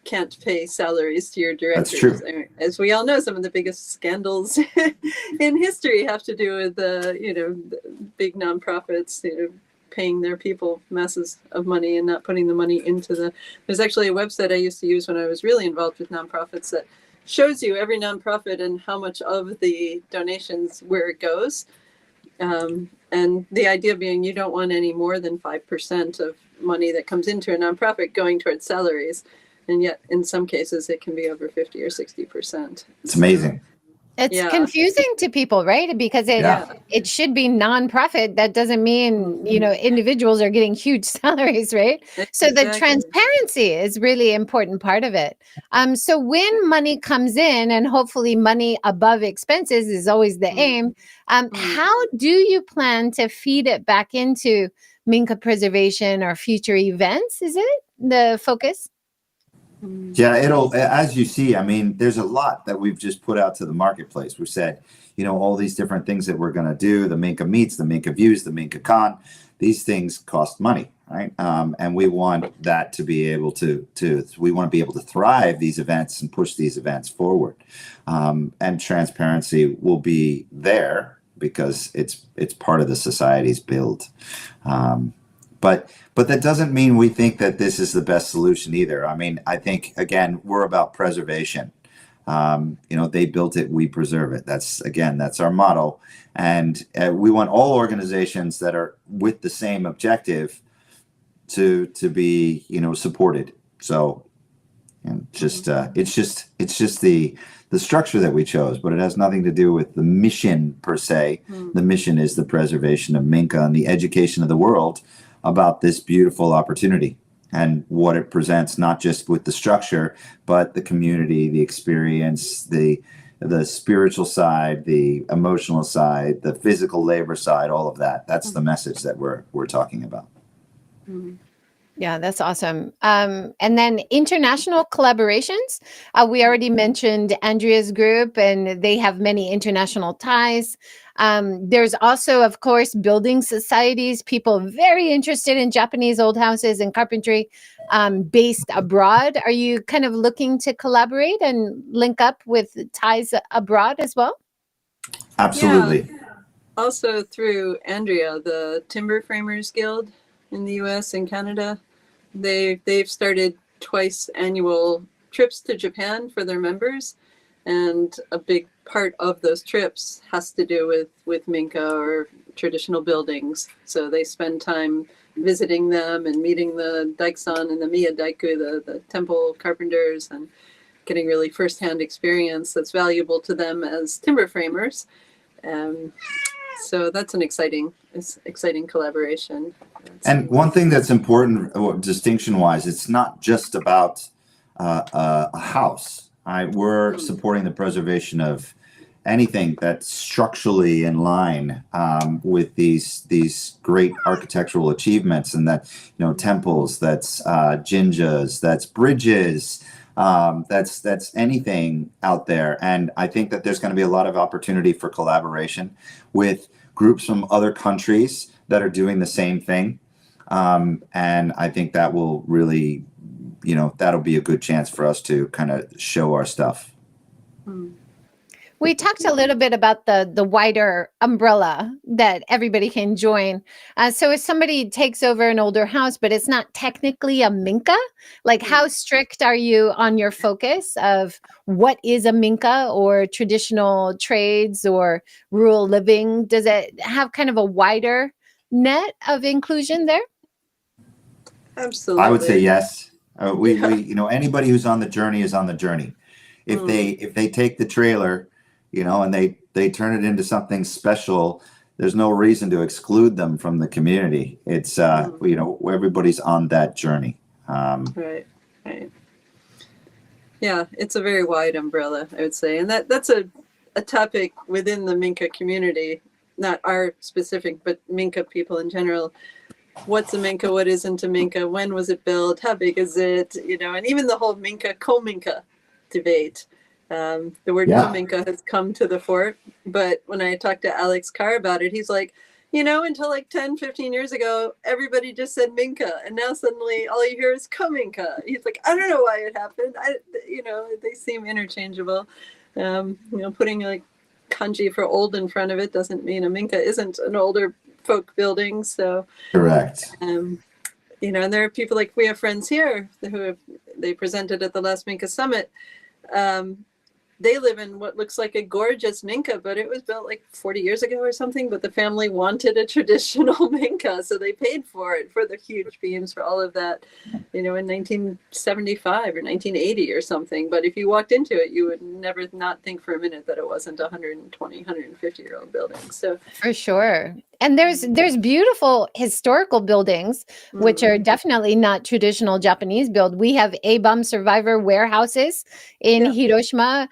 can't pay salaries to your directors. That's true. I mean, as we all know, some of the biggest scandals in history have to do with the big nonprofits, paying their people masses of money and not putting the money into there's actually a website I used to use when I was really involved with nonprofits that shows you every nonprofit and how much of the donations, where it goes. And the idea being you don't want any more than 5% of money that comes into a nonprofit going towards salaries. And yet, in some cases, it can be over 50 or 60%. It's amazing. It's confusing to people, right? Because it should be nonprofit. That doesn't mean, individuals are getting huge salaries, right? Exactly. So the transparency is really important part of it. So when money comes in, and hopefully money above expenses is always the aim, how do you plan to feed it back into MINKA preservation or future events? Is it the focus? Yeah, as you see, there's a lot that we've just put out to the marketplace. We've said, all these different things that we're going to do, the MINKA Meets, the MINKA Views, the MINKA Con, these things cost money, right? And we want that to be able to we want to be able to thrive these events and push these events forward. And transparency will be there because it's part of the society's build. But that doesn't mean we think that this is the best solution either. I mean, I think, again, we're about preservation. They built it, we preserve it. That's our motto. And we want all organizations that are with the same objective to be, supported. So it's just the structure that we chose, but it has nothing to do with the mission per se. The mission is the preservation of Minka and the education of the world about this beautiful opportunity and what it presents, not just with the structure, but the community, the experience, the spiritual side, the emotional side, the physical labor side, all of that. That's the message that we're talking about. Yeah, that's awesome. And then international collaborations. We already mentioned Andrea's group, and they have many international ties. There's also, of course, building societies, people very interested in Japanese old houses and carpentry based abroad. Are you kind of looking to collaborate and link up with ties abroad as well? Absolutely. Yeah. Also through Andrea, the Timber Framers Guild in the US and Canada, they've started twice annual trips to Japan for their members, and a big part of those trips has to do with Minka or traditional buildings. So they spend time visiting them and meeting the Daiksan and the Miyadaiku, the temple carpenters, and getting really firsthand experience that's valuable to them as timber framers. So that's an exciting collaboration. And one thing that's important, distinction-wise, it's not just about a house. We're supporting the preservation of anything that's structurally in line with these great architectural achievements, and that temples, that's jinjas, that's bridges, that's anything out there. And I think that there's going to be a lot of opportunity for collaboration with groups from other countries that are doing the same thing. And I think that will really, that'll be a good chance for us to kind of show our stuff. We talked a little bit about the wider umbrella that everybody can join. So if somebody takes over an older house, but it's not technically a Minka, like how strict are you on your focus of what is a Minka or traditional trades or rural living? Does it have kind of a wider net of inclusion there? Absolutely. I would say yes. We anybody who's on the journey is on the journey. If they take the trailer, and they turn it into something special, there's no reason to exclude them from the community. It's everybody's on that journey. Right. Yeah, it's a very wide umbrella, I would say, and that's a topic within the Minka community, not our specific, but Minka people in general. What's a Minka? What isn't a Minka? When was it built? How big is it? And even the whole MINKA CON debate. The word Minka has come to the fore, but when I talked to Alex Carr about it, he's like, until like 10, 15 years ago, everybody just said Minka, and now suddenly all you hear is Minka. He's like, I don't know why it happened. They seem interchangeable. Putting like kanji for old in front of it doesn't mean a Minka isn't an older folk building. So correct. And there are people like, we have friends here they presented at the last Minka Summit. They live in what looks like a gorgeous Minka, but it was built like 40 years ago or something. But the family wanted a traditional Minka, so they paid for it, for the huge beams, for all of that, in 1975 or 1980 or something. But if you walked into it, you would never not think for a minute that it wasn't a 120, 150-year-old building. So for sure. And there's beautiful historical buildings, which are definitely not traditional Japanese build. We have A-bomb survivor warehouses in Hiroshima,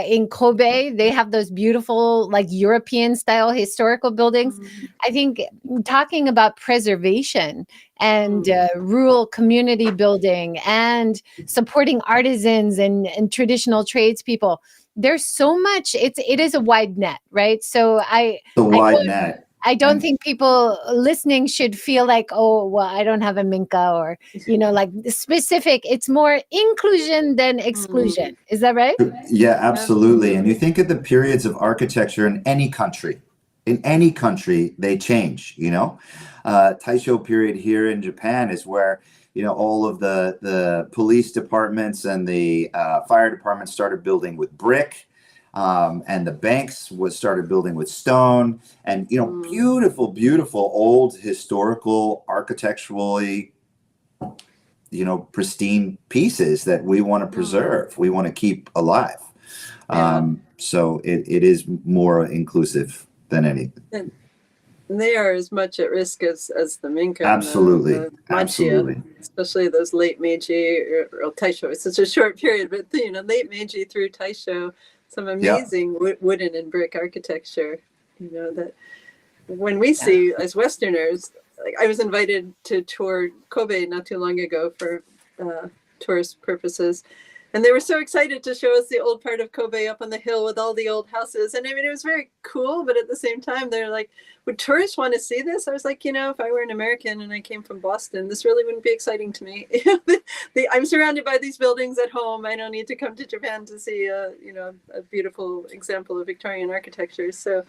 in Kobe. They have those beautiful, like European style historical buildings. I think talking about preservation and rural community building and supporting artisans and traditional tradespeople, there's so much. It is a wide net, right? So the wide net. I don't think people listening should feel like, oh, well, I don't have a Minka, or, like specific. It's more inclusion than exclusion. Is that right? Yeah, absolutely. And you think of the periods of architecture in any country. In any country, they change, Taisho period here in Japan is where, all of the police departments and the fire departments started building with brick. And the banks started building with stone, and beautiful, beautiful old historical architecturally, pristine pieces that we want to preserve, we want to keep alive. So it is more inclusive than anything. And they are as much at risk as the Minka. Absolutely, the absolutely. Especially those late Meiji or Taisho. It's such a short period, but late Meiji through Taisho. Some amazing wooden and brick architecture, that when we see as Westerners, like I was invited to tour Kobe not too long ago for tourist purposes. And they were so excited to show us the old part of Kobe up on the hill with all the old houses. And I mean, it was very cool, but at the same time, they're like, would tourists want to see this? I was like, if I were an American and I came from Boston, this really wouldn't be exciting to me. I'm surrounded by these buildings at home. I don't need to come to Japan to see a beautiful example of Victorian architecture. So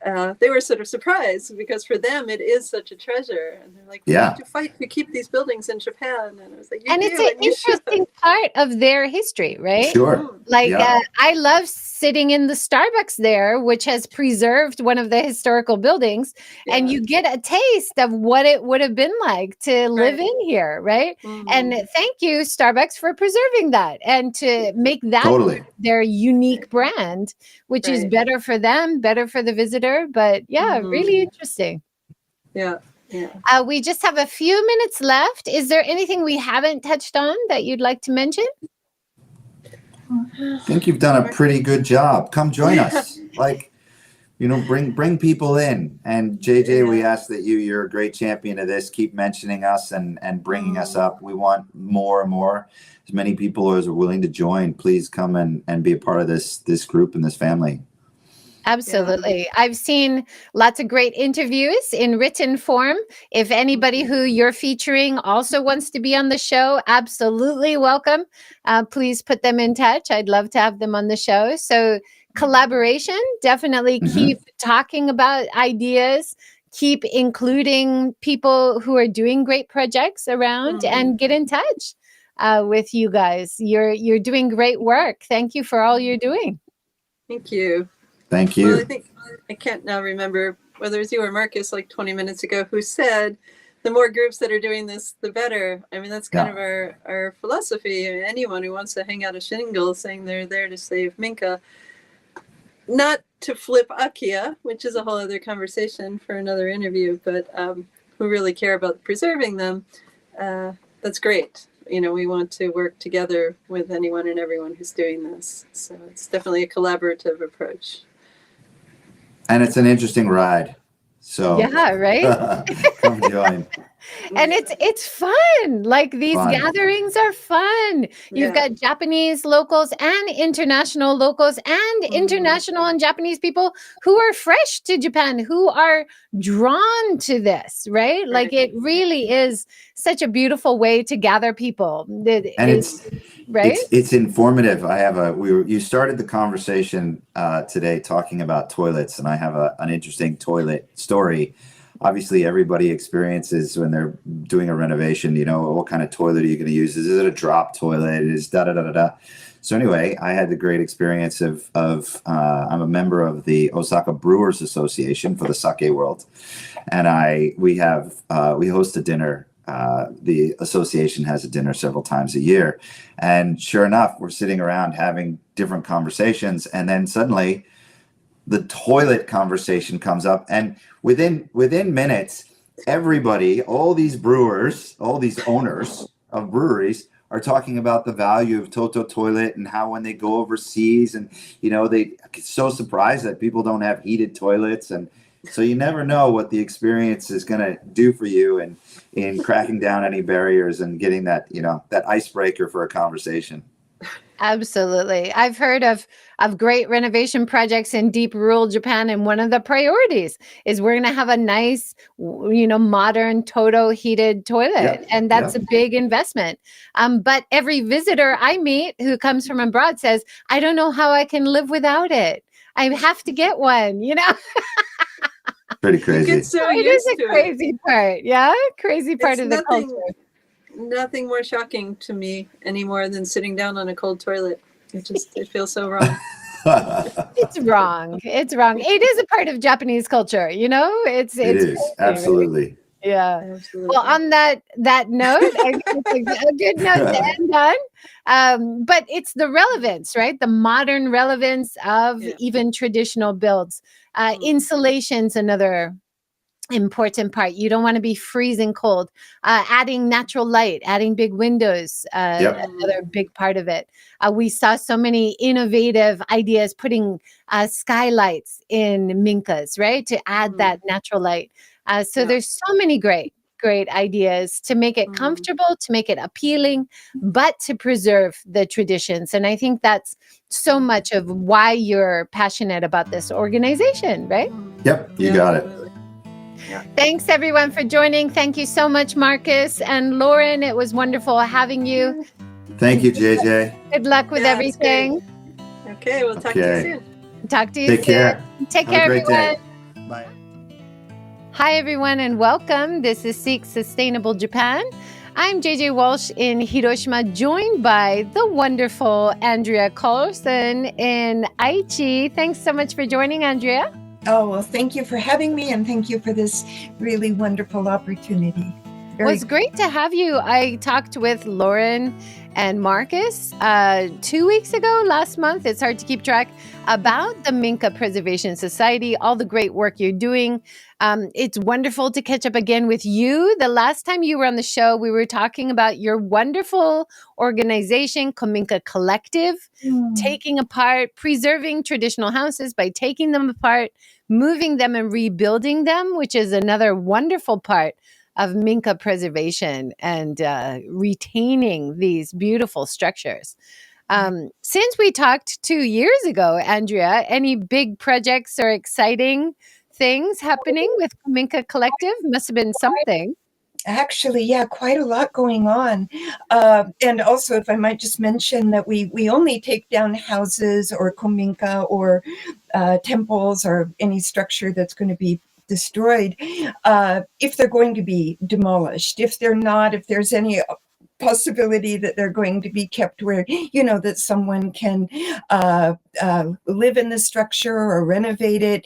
they were sort of surprised, because for them, it is such a treasure. And they're like, we need to fight to keep these buildings in Japan. And I was like, it's an interesting part of their history, right? Sure. I love sitting in the Starbucks there, which has preserved one of the historical buildings, and you get a taste of what it would have been like to live in here, right? And thank you, Starbucks, for preserving that and to make that their unique brand, which is better for them, better for the visitor. But really interesting. Yeah. We just have a few minutes left. Is there anything we haven't touched on that you'd like to mention? I think you've done a pretty good job. Come join us. Bring people in. And JJ, we ask that you're a great champion of this. Keep mentioning us and bringing us up. We want more and more. As many people as are willing to join, please come and be a part of this group and this family. Absolutely. I've seen lots of great interviews in written form. If anybody who you're featuring also wants to be on the show, absolutely welcome. Please put them in touch. I'd love to have them on the show. So collaboration, definitely keep talking about ideas, keep including people who are doing great projects around, and get in touch with you guys. You're doing great work. Thank you for all you're doing. Thank you. Thank you. Well, I think I can't now remember whether it was you or Marcus like 20 minutes ago who said the more groups that are doing this, the better. I mean, that's kind of our philosophy. Anyone who wants to hang out a shingle saying they're there to save Minka, not to flip Akia, which is a whole other conversation for another interview, but who really care about preserving them, that's great. We want to work together with anyone and everyone who's doing this. So it's definitely a collaborative approach. And it's an interesting ride. So right. Come join. And it's fun. Like these gatherings are fun. You've got Japanese locals and international locals and international and Japanese people who are fresh to Japan, who are drawn to this, right? Like it really is such a beautiful way to gather people. It's informative. You started the conversation today talking about toilets, and I have an interesting toilet story. Obviously, everybody experiences when they're doing a renovation, what kind of toilet are you going to use? Is it a drop toilet? Is da-da-da-da-da? So anyway, I had the great experience of I'm a member of the Osaka Brewers Association for the sake world. And we host a dinner. The association has a dinner several times a year. And sure enough, we're sitting around having different conversations. And then suddenly the toilet conversation comes up, and within minutes, everybody, all these brewers, all these owners of breweries are talking about the value of Toto toilet and how when they go overseas and they get so surprised that people don't have heated toilets. And so you never know what the experience is going to do for you in cracking down any barriers and getting that that icebreaker for a conversation. Absolutely. I've heard of great renovation projects in deep rural Japan, and one of the priorities is we're going to have a nice, modern Toto heated toilet, Yep. and that's Yep. a big investment. But every visitor I meet who comes from abroad says, "I don't know how I can live without it. I have to get one." Pretty You crazy. get so It is used a to it. crazy part. Yeah, crazy part It's of the culture. nothing more shocking to me anymore than sitting down on a cold toilet. It feels so wrong. It's wrong. It's wrong. It is a part of Japanese culture, It's It is. crazy, right? Absolutely. Yeah. Absolutely. Well, on that note, I think it's a good note to end on. But it's the relevance, right? The modern relevance of even traditional builds. Insulation's another important part. You don't want to be freezing cold. Adding natural light, adding big windows, another big part of it. We saw so many innovative ideas putting skylights in Minkas, right? To add that natural light. So there's so many great ideas to make it comfortable, to make it appealing, but to preserve the traditions. And I think that's so much of why you're passionate about this organization, right? Yep, you got it. Yeah. Thanks everyone for joining. Thank you so much, Marcus and Lauren. It was wonderful having you. Thank you, JJ. Good luck with everything. Okay, we'll talk to you soon. Talk to you Take soon. care. Take Have care, a great everyone. day. Bye. Hi, everyone, and welcome. This is Seek Sustainable Japan. I'm JJWalsh in Hiroshima, joined by the wonderful Andrea Carlson in Aichi. Thanks so much for joining, Andrea. Oh, well, thank you for having me, and thank you for this really wonderful opportunity. It's great to have you. I talked with Lauren and Marcus 2 weeks ago, last month. It's hard to keep track, about the Minka Preservation Society, all the great work you're doing. It's wonderful to catch up again with you. The last time you were on the show, we were talking about your wonderful organization, Minka Collective, taking apart, preserving traditional houses by taking them apart, moving them and rebuilding them, which is another wonderful part of Minka preservation and retaining these beautiful structures. Since we talked 2 years ago, Andrea, any big projects or exciting things happening with Minka Collective? Must have been something. Actually, yeah, quite a lot going on. And also, if I might just mention that we only take down houses or kominka or temples or any structure that's going to be destroyed if they're going to be demolished. If they're not, if there's any possibility that they're going to be kept where, that someone can live in the structure or renovate it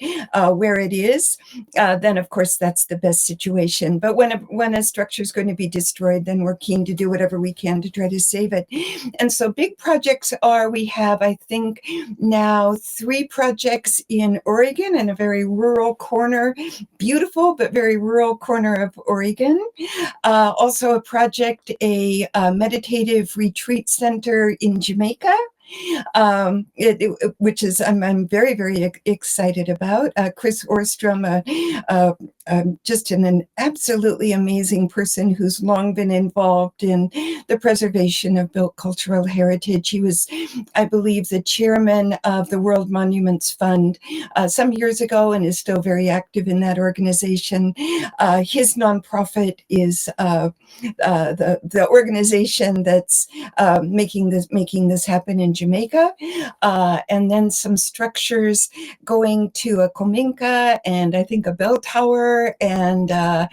where it is, then of course that's the best situation. But when a structure is going to be destroyed, then we're keen to do whatever we can to try to save it. And so big projects we have, I think now 3 projects in Oregon, in a very rural corner, beautiful but very rural corner of Oregon. Also a project, a meditative retreat center in Jamaica, which is I'm very, very excited about. Chris Orstrom, just an absolutely amazing person who's long been involved in the preservation of built cultural heritage. He was, I believe, the chairman of the World Monuments Fund some years ago and is still very active in that organization. His nonprofit is the organization that's making this happen in Jamaica, and then some structures going to a kominka and I think a bell tower and a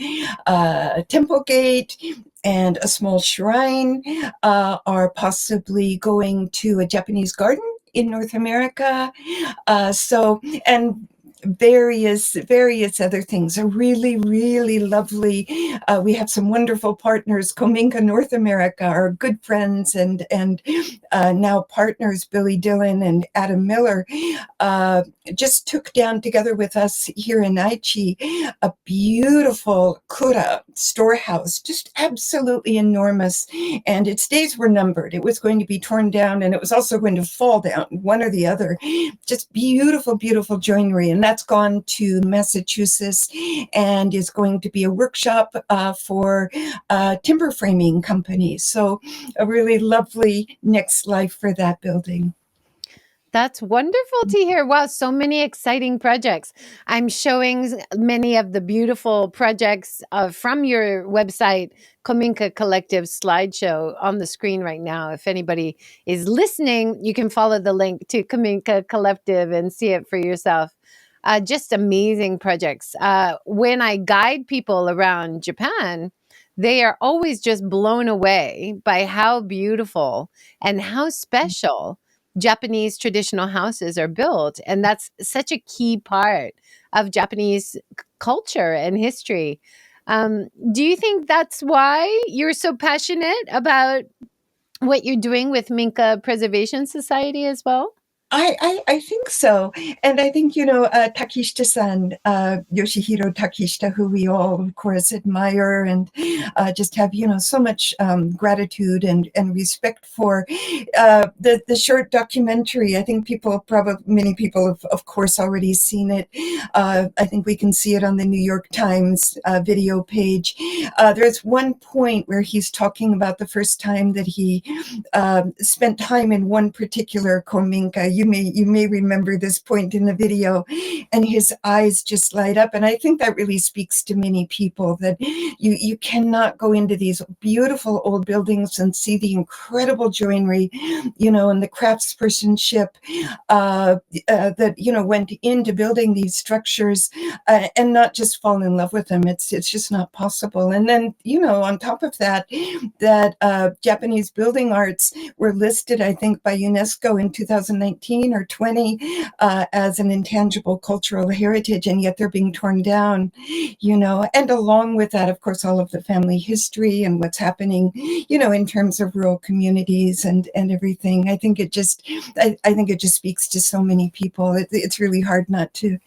temple gate and a small shrine are possibly going to a Japanese garden in North America. And various other things are really, really lovely. We have some wonderful partners. Kominka North America are good friends and now partners, Billy Dillon and Adam Miller, just took down together with us here in Aichi a beautiful kura storehouse, just absolutely enormous. And its days were numbered. It was going to be torn down and it was also going to fall down, one or the other. Just beautiful, beautiful joinery. And that's gone to Massachusetts and is going to be a workshop for timber framing companies. So a really lovely next life for that building. That's wonderful to hear. Wow, so many exciting projects. I'm showing many of the beautiful projects from your website, Kominka Collective slideshow on the screen right now. If anybody is listening, you can follow the link to Kominka Collective and see it for yourself. Just amazing projects. When I guide people around Japan, they are always just blown away by how beautiful and how special Japanese traditional houses are built. And that's such a key part of Japanese culture and history. Do you think that's why you're so passionate about what you're doing with Minka Preservation Society as well? I think so. And I think, Takishita-san, Yoshihiro Takishita, who we all, of course, admire and just have, so much gratitude and respect for. The short documentary, I think many people have, of course, already seen it. I think we can see it on the New York Times video page. There's one point where he's talking about the first time that he spent time in one particular kominka. You may remember this point in the video, and his eyes just light up. And I think that really speaks to many people, that you cannot go into these beautiful old buildings and see the incredible joinery, and the craftspersonship that went into building these structures, and not just fall in love with them. It's just not possible. And then on top of that Japanese building arts were listed, I think, by UNESCO in 2019 or 20 as an intangible cultural heritage, and yet they're being torn down, and along with that, of course, all of the family history and what's happening, in terms of rural communities and everything. I think it just speaks to so many people. It's really hard not to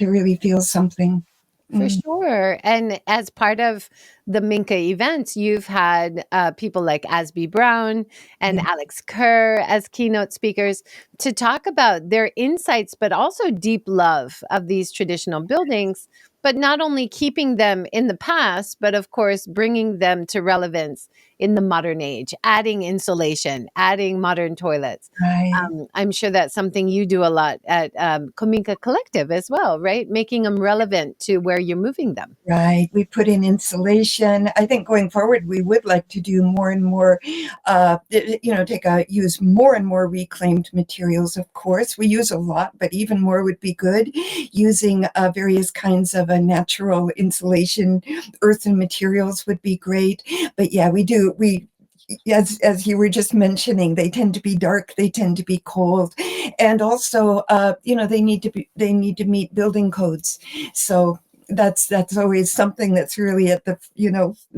really feel something. For sure. And as part of the Minka events, you've had people like Asby Brown and Alex Kerr as keynote speakers to talk about their insights, but also deep love of these traditional buildings, but not only keeping them in the past, but of course, bringing them to relevance in the modern age, adding insulation, adding modern toilets. Right. I'm sure that's something you do a lot at Kominka Collective as well, right? Making them relevant to where you're moving them. Right. We put in insulation. I think going forward, we would like to do more and more, use more and more reclaimed materials, of course. We use a lot, but even more would be good. Using various kinds of natural insulation, earthen materials would be great. But yeah, we do. As you were just mentioning, they tend to be dark, they tend to be cold, and also, they need to meet building codes. So that's always something that's really at the,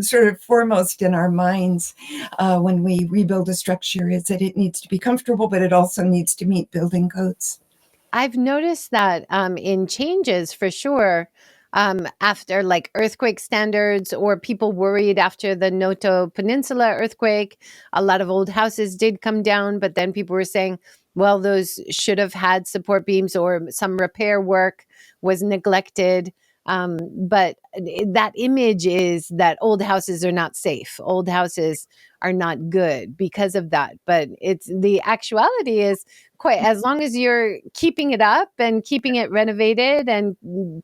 sort of foremost in our minds when we rebuild a structure, is that it needs to be comfortable, but it also needs to meet building codes. I've noticed that in changes for sure. After like earthquake standards, or people worried after the Noto Peninsula earthquake, a lot of old houses did come down, but then people were saying, well, those should have had support beams, or some repair work was neglected. But that image is that old houses are not safe. Old houses are not good because of that. But the actuality is quite, as long as you're keeping it up and keeping it renovated and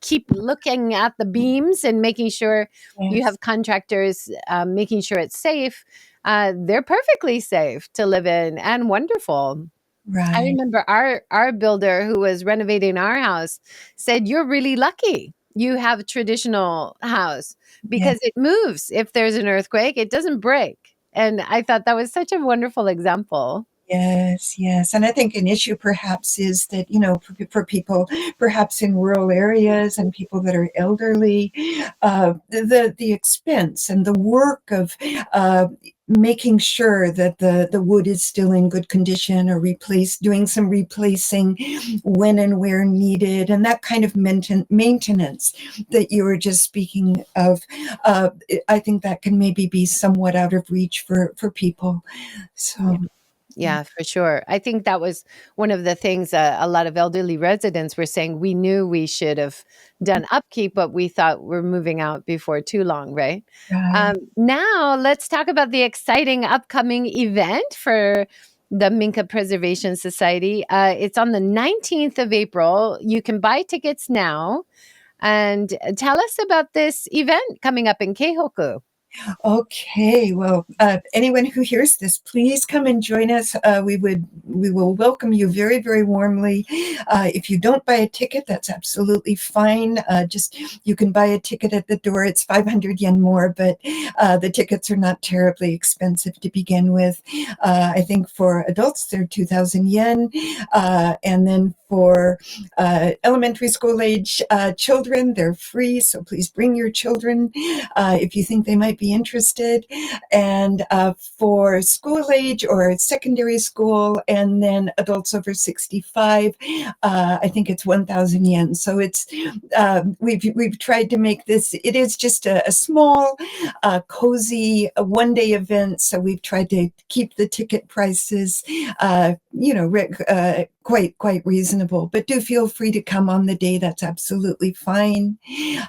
keep looking at the beams and making sure you have contractors making sure it's safe, they're perfectly safe to live in and wonderful. Right. I remember our builder who was renovating our house said, you're really lucky you have a traditional house, because it moves. If there's an earthquake, it doesn't break. And I thought that was such a wonderful example. Yes. And I think an issue perhaps is that, for people perhaps in rural areas and people that are elderly, the expense and the work of making sure that the wood is still in good condition, or doing some replacing when and where needed, and that kind of maintenance that you were just speaking of, I think that can maybe be somewhat out of reach for people. So. Yeah, for sure. I think that was one of the things a lot of elderly residents were saying. We knew we should have done upkeep, but we thought we're moving out before too long, right? Right. Now, let's talk about the exciting upcoming event for the Minka Preservation Society. It's on the 19th of April. You can buy tickets now. And tell us about this event coming up in Keihoku. Okay, well, anyone who hears this, please come and join us. We will welcome you very, very warmly. If you don't buy a ticket, that's absolutely fine. Just you can buy a ticket at the door. It's 500 yen more, but the tickets are not terribly expensive to begin with. I think for adults they're 2,000 yen, and then for elementary school age children, they're free. So please bring your children if you think they might be interested. And for school age or secondary school, and then adults over 65, I think it's 1,000 yen. So it's we've tried to make this. It is just a small, cozy, one-day event. So we've tried to keep the ticket prices, quite reasonable. But do feel free to come on the day. That's absolutely fine.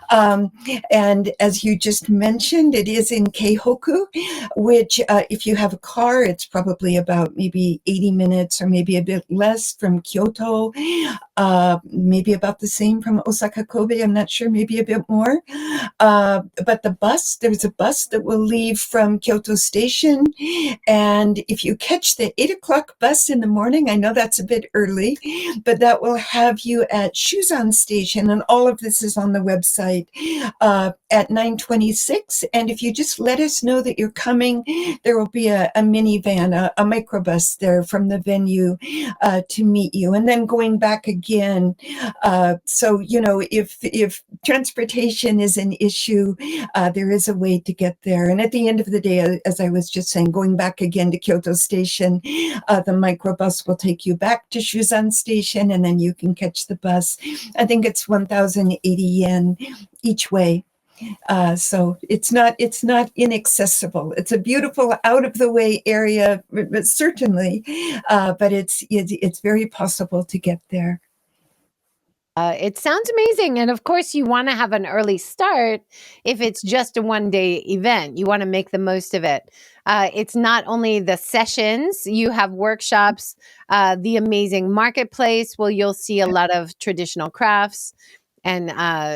And as you just mentioned, it is in Keihoku, which if you have a car, it's probably about maybe 80 minutes or maybe a bit less from Kyoto, maybe about the same from Osaka, Kobe. I'm not sure, maybe a bit more. But there's a bus that will leave from Kyoto Station. And if you catch the 8 o'clock bus in the morning, I know that's a bit early, but that will have you at Shuzan Station. And all of this is on the website at 9:26. And if you just let us know that you're coming, there will be a minivan, a microbus there from the venue to meet you. And then going back again. So, if transportation is an issue, there is a way to get there. And at the end of the day, as I was just saying, going back again to Kyoto Station, the microbus will take you back to Shuzan Station, and then you can catch the bus. I think it's 1,080 yen each way. So it's not inaccessible. It's a beautiful out of the way area, certainly, but it's very possible to get there. It sounds amazing. And of course, you want to have an early start if it's just a one-day event. You want to make the most of it. It's not only the sessions, you have workshops, the amazing marketplace where you'll see a lot of traditional crafts and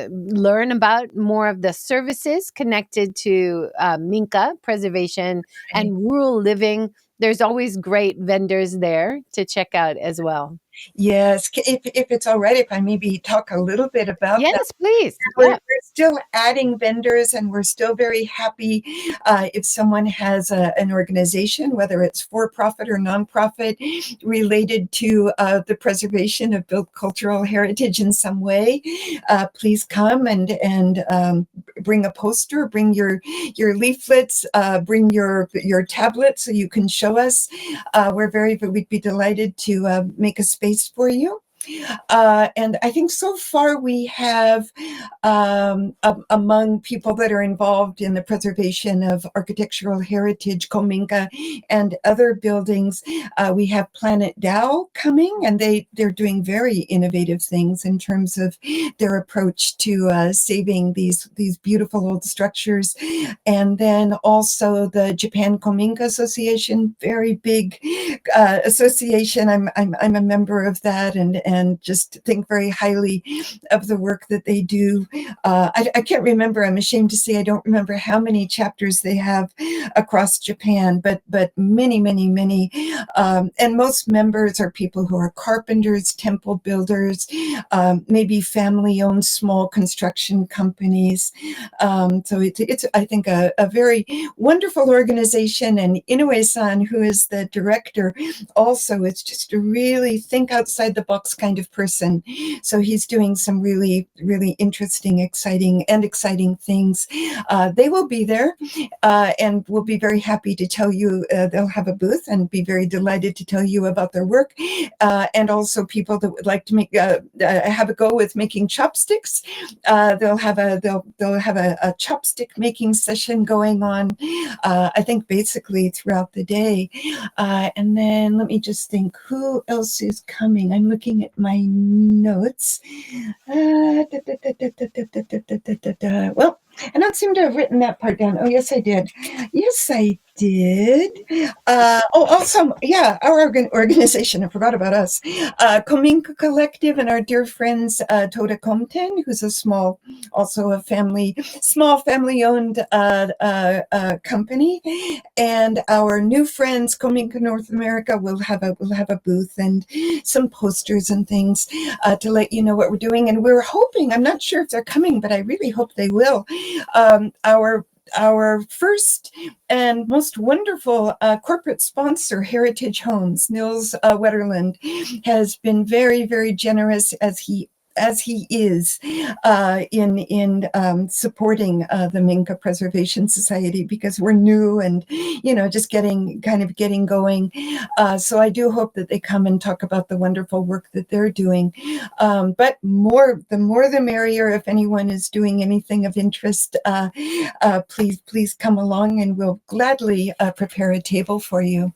learn about more of the services connected to Minka preservation and rural living. There's always great vendors there to check out as well. Yes, if it's all right, if I maybe talk a little bit about that. Yes, please. We're still adding vendors, and we're still very happy if someone has an organization, whether it's for-profit or nonprofit, related to the preservation of built cultural heritage in some way. Please come and bring a poster, bring your leaflets, bring your tablet so you can show us. We'd be delighted to make a space for you. And I think so far we have, among people that are involved in the preservation of architectural heritage, Kominka, and other buildings, we have Planet Dow coming, and they're doing very innovative things in terms of their approach to saving these beautiful old structures. And then also the Japan Kominka Association, very big association. I'm a member of that, and just think very highly of the work that they do. I can't remember. I'm ashamed to say I don't remember how many chapters they have across Japan, but many. And most members are people who are carpenters, temple builders, maybe family-owned small construction companies. So it's I think a very wonderful organization. And Inoue-san, who is the director, also it's just to really think outside the box kind of person. So he's doing some really, really interesting, exciting things. They will be there and will be very happy to tell you. They'll have a booth and be very delighted to tell you about their work. And also people that would like to make have a go with making chopsticks. They'll have a chopstick making session going on. I think basically throughout the day. And then let me just think, who else is coming? I'm looking at my notes. Well, I don't seem to have written that part down. Oh, yes, I did. Yes, I did. Also, yeah, our organization, I forgot about us. MINKA Collective and our dear friends, Toda Comten, who's a small family-owned company. And our new friends, MINKA North America, will have a booth and some posters and things to let you know what we're doing. And we're hoping, I'm not sure if they're coming, but I really hope they will. Our first and most wonderful corporate sponsor, Heritage Homes, Nils Wetterland, has been very, very generous as he is in supporting the Minka Preservation Society, because we're new and just getting going. So I do hope that they come and talk about the wonderful work that they're doing. But the more the merrier. If anyone is doing anything of interest, please come along and we'll gladly prepare a table for you.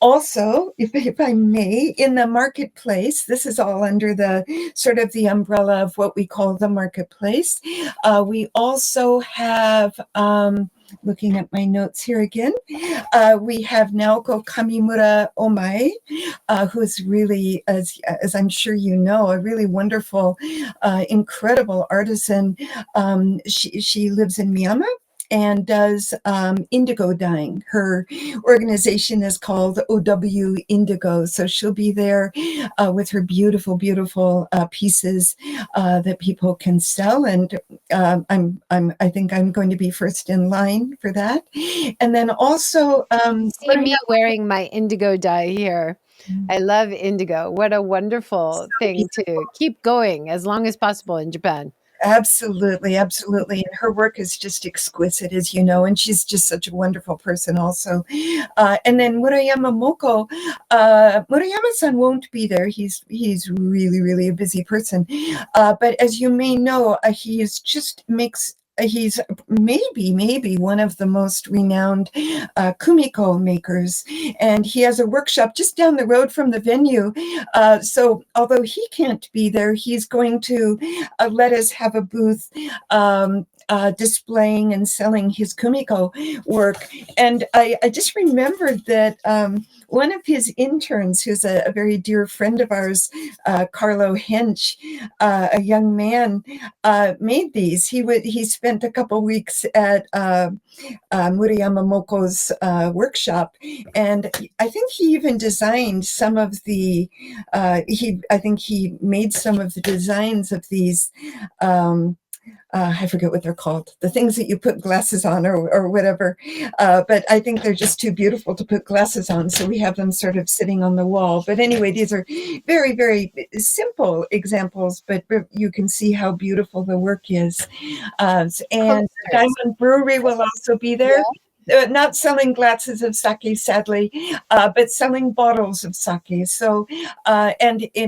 Also, if I may, in the marketplace, this is all under the sort of the umbrella of what we call the marketplace. We also have, looking at my notes here again, we have Naoko Kamimura Omae, who's really, as I'm sure you know, a really wonderful, incredible artisan. She lives in Myanmar and does indigo dyeing. Her organization is called OW Indigo. So she'll be there with her beautiful, beautiful pieces that people can sell. And I think I'm going to be first in line for that. And then also, see me wearing my indigo dye here. I love indigo. What a wonderful thing to keep going as long as possible in Japan. Absolutely. And her work is just exquisite, as you know, and she's just such a wonderful person also. And then Murayama Moko, Murayama-san won't be there. He's really, really a busy person. But as you may know, he's maybe one of the most renowned kumiko makers, and he has a workshop just down the road from the venue. So although he can't be there, he's going to let us have a booth displaying and selling his kumiko work. And I just remembered that one of his interns, who's a very dear friend of ours, Carlo Hench, a young man, made these. He spent a couple weeks at Murayama Moko's workshop, and I think he even designed some of the. I think he made some of the designs of these. I forget what they're called, the things that you put glasses on or whatever. But I think they're just too beautiful to put glasses on. So we have them sort of sitting on the wall. But anyway, these are very, very simple examples, but you can see how beautiful the work is. And Diamond Brewery will also be there. Not selling glasses of sake, sadly, but selling bottles of sake. So,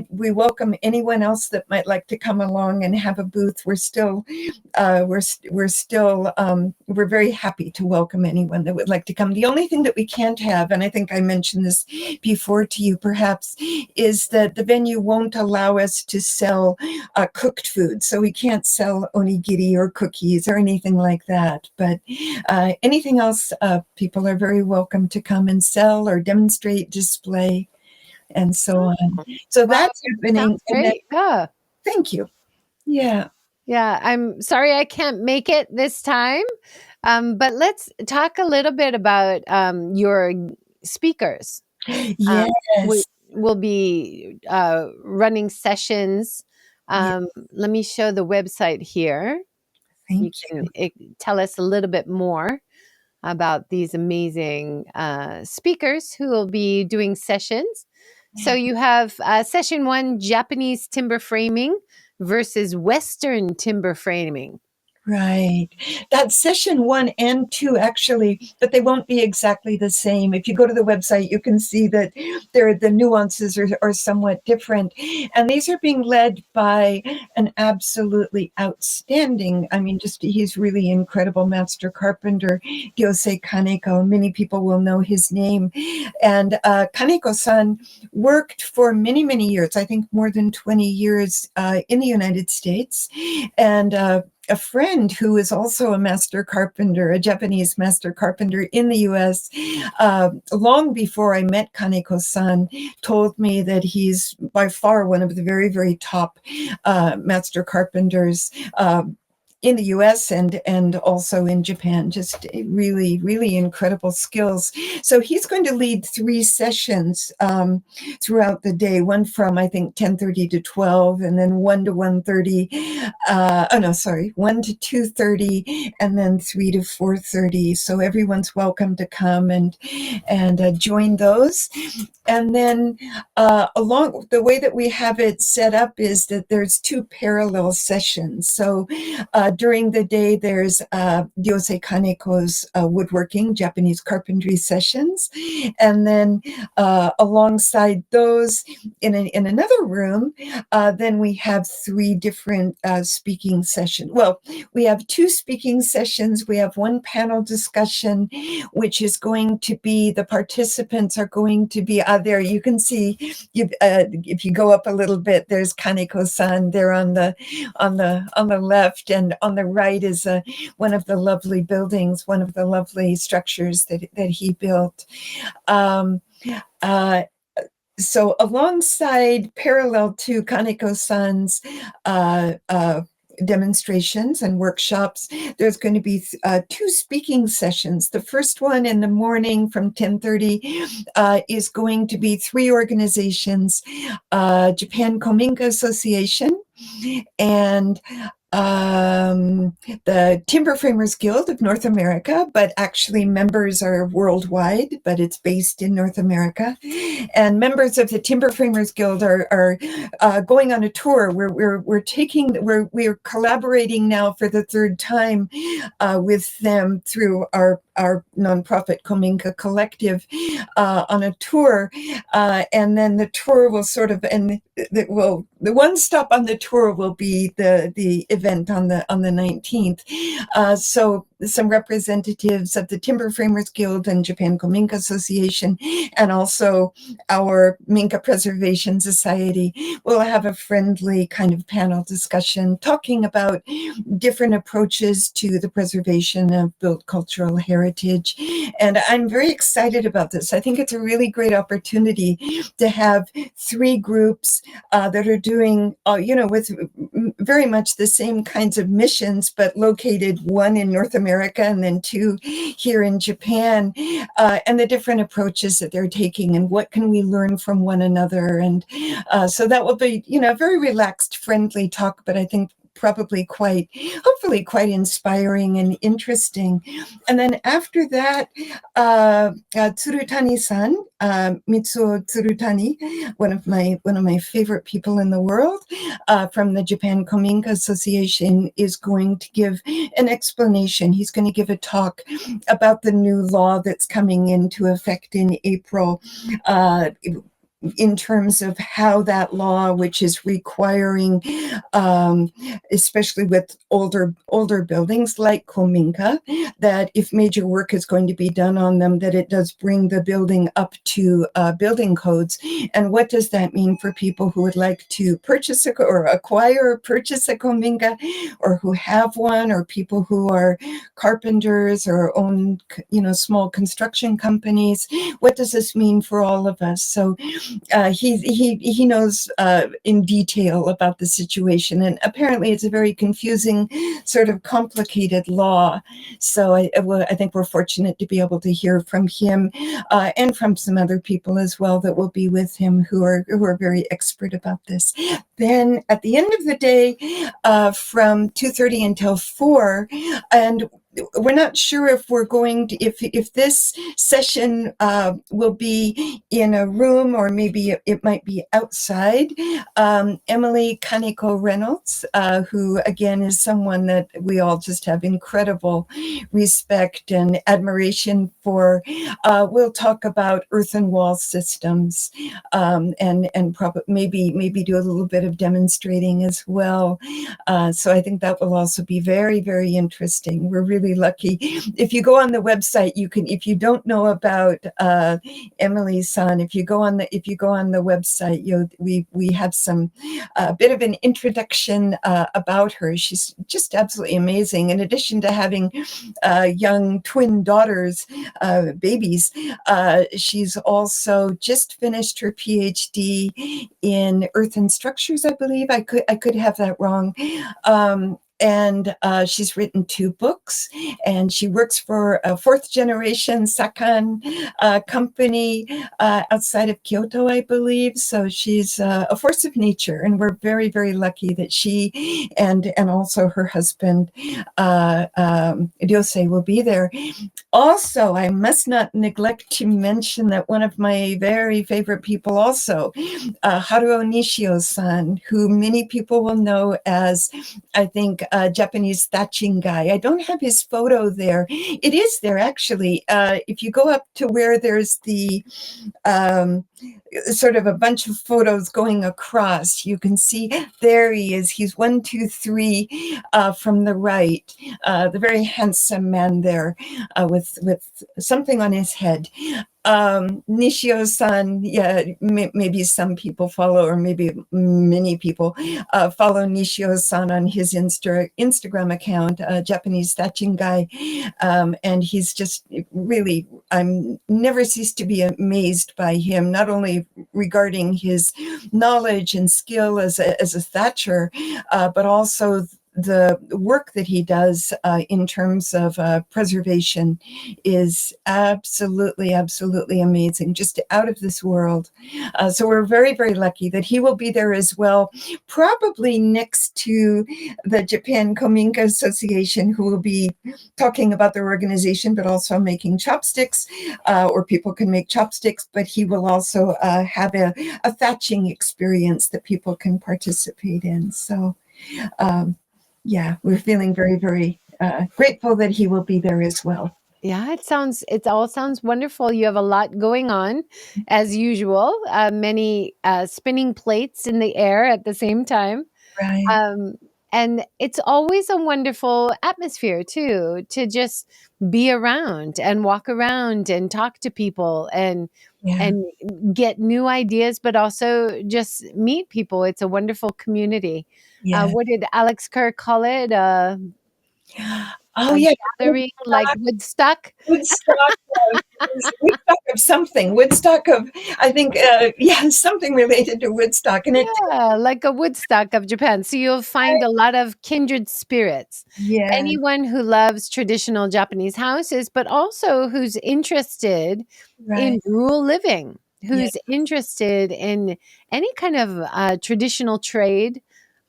we welcome anyone else that might like to come along and have a booth. We're very happy to welcome anyone that would like to come. The only thing that we can't have, and I think I mentioned this before to you perhaps, is that the venue won't allow us to sell cooked food. So we can't sell onigiri or cookies or anything like that. But anything else, people are very welcome to come and sell or demonstrate, display, and so on. So that's happening. Great. Yeah. Thank you. Yeah. I'm sorry I can't make it this time, but let's talk a little bit about your speakers. Yes. We'll be running sessions. Let me show the website here. You can tell us a little bit more about these amazing speakers who will be doing sessions. So you have session 1, Japanese timber framing versus Western timber framing. Right. That's session 1 and 2, actually, but they won't be exactly the same. If you go to the website, you can see that the nuances are somewhat different. And these are being led by an absolutely outstanding, he's really incredible master carpenter, Gyosei Kaneko. Many people will know his name. And Kaneko-san worked for many, many years, I think more than 20 years in the United States. And a friend who is also a master carpenter, a Japanese master carpenter in the US, long before I met Kaneko-san, told me that he's by far one of the very, very top master carpenters in the US and also in Japan. Just really, really incredible skills. So he's going to lead 3 sessions throughout the day, one from, I think, 10:30 to 12, and then 1 to 1:30. 1 to 2:30, and then 3 to 4:30. So everyone's welcome to come and join those. And then along the way that we have it set up is that there's 2 parallel sessions. So during the day, there's Gyosei Kaneko's woodworking, Japanese carpentry sessions. And then alongside those, in another room, then we have 3 different speaking sessions. Well, we have 2 speaking sessions. We have 1 panel discussion, which is going to be, the participants are going to be there. You can see, if you go up a little bit, there's Kaneko-san there on the left, and on the right is one of the lovely buildings, one of the lovely structures that he built. So alongside, parallel to Kaneko-san's demonstrations and workshops, there's going to be 2 speaking sessions. The first one in the morning from 10:30 is going to be 3 organizations, Japan Kominka Association, and the Timber Framers Guild of North America, but actually members are worldwide, but it's based in North America. And members of the Timber Framers Guild are going on a tour. We're collaborating now for the 3rd time with them through our nonprofit Kominka Collective on a tour, and then the tour will the one stop on the tour will be the event on the 19th. So some representatives of the Timber Framers Guild and Japan Kominka Association, and also our Minka Preservation Society, will have a friendly kind of panel discussion talking about different approaches to the preservation of built cultural heritage. And I'm very excited about this. I think it's a really great opportunity to have 3 groups that are doing, with very much the same kinds of missions, but located, 1 in North America and then 2 here in Japan, and the different approaches that they're taking and what can we learn from one another. And so that will be, a very relaxed, friendly talk, but I think probably hopefully quite inspiring and interesting. And then after that, Tsurutani-san, Mitsuo Tsurutani, one of my favorite people in the world, from the Japan Kominka Association, is going to give an explanation. He's going to give a talk about the new law that's coming into effect in April, in terms of how that law, which is requiring, especially with older buildings like Kominka, that if major work is going to be done on them, that it does bring the building up to building codes. And what does that mean for people who would like to purchase acquire or purchase a Kominka, or who have one, or people who are carpenters or own, small construction companies? What does this mean for all of us? So he knows in detail about the situation, and apparently it's a very confusing, sort of complicated law. So I think we're fortunate to be able to hear from him and from some other people as well that will be with him who are very expert about this. Then at the end of the day, from 2:30 until 4, and we're not sure if we're going to, if this session will be in a room or maybe it might be outside. Emily Kaneko Reynolds, who again is someone that we all just have incredible respect and admiration for, will talk about earthen wall systems, and probably maybe do a little bit of demonstrating as well. So I think that will also be very, very interesting. We're really lucky. If you go on the website, you can, if you don't know about Emily-san, if you go on the website, we have some bit of an introduction about her. She's just absolutely amazing. In addition to having young twin daughters, babies, she's also just finished her PhD in earthen structures, I believe. I could have that wrong. And she's written 2 books, and she works for a 4th generation Sakan company outside of Kyoto, I believe. So she's a force of nature, and we're very, very lucky that she and also her husband Ryosei will be there. Also, I must not neglect to mention that one of my very favorite people also, Haruo Nishio-san, who many people will know as, I think, Japanese thatching guy. I don't have his photo there. It is there, actually. If you go up to where there's the sort of a bunch of photos going across, you can see there he is. He's 1, 2, 3 from the right, the very handsome man there with something on his head. Nishio-san, yeah, maybe some people follow, or maybe many people follow Nishio-san on his Instagram account, Japanese thatching guy, and he's just really, I'm never cease to be amazed by him, not only regarding his knowledge and skill as a thatcher, but also the work that he does in terms of preservation is absolutely, absolutely amazing, just out of this world. So we're very, very lucky that he will be there as well, probably next to the Japan Kominka Association, who will be talking about their organization, but also making chopsticks, or people can make chopsticks, but he will also have a thatching experience that people can participate in. So yeah, we're feeling very, very grateful that he will be there as well. Yeah, it all sounds wonderful. You have a lot going on, as usual. Many spinning plates in the air at the same time. Right. And it's always a wonderful atmosphere too, to just be around and walk around and talk to people and get new ideas, but also just meet people. It's a wonderful community. What did Alex Kerr call it? Oh, yeah. Gathering, like Woodstock. Woodstock of something. Woodstock of, I think, something related to Woodstock. And like a Woodstock of Japan. So you'll find a lot of kindred spirits. Yeah. Anyone who loves traditional Japanese houses, but also who's interested in rural living, who's interested in any kind of traditional trade,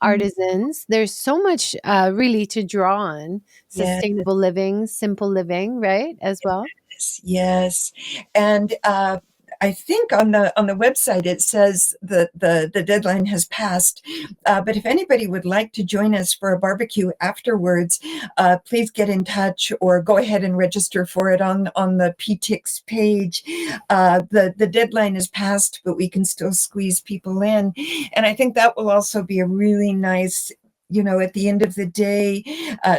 artisans. There's so much really to draw on. Sustainable living, simple living, right, as well. Yes. And I think on the website it says that the deadline has passed, but if anybody would like to join us for a barbecue afterwards, please get in touch or go ahead and register for it on the PTIX page. The deadline is passed, but we can still squeeze people in, and I think that will also be a really nice, at the end of the day,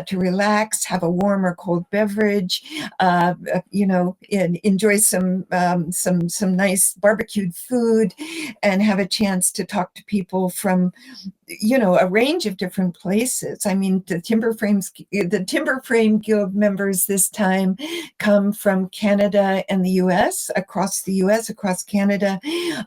to relax, have a warm or cold beverage, and enjoy some nice barbecued food, and have a chance to talk to people from, a range of different places. I mean, the Timber Frame Guild members this time come from Canada and the US, across Canada.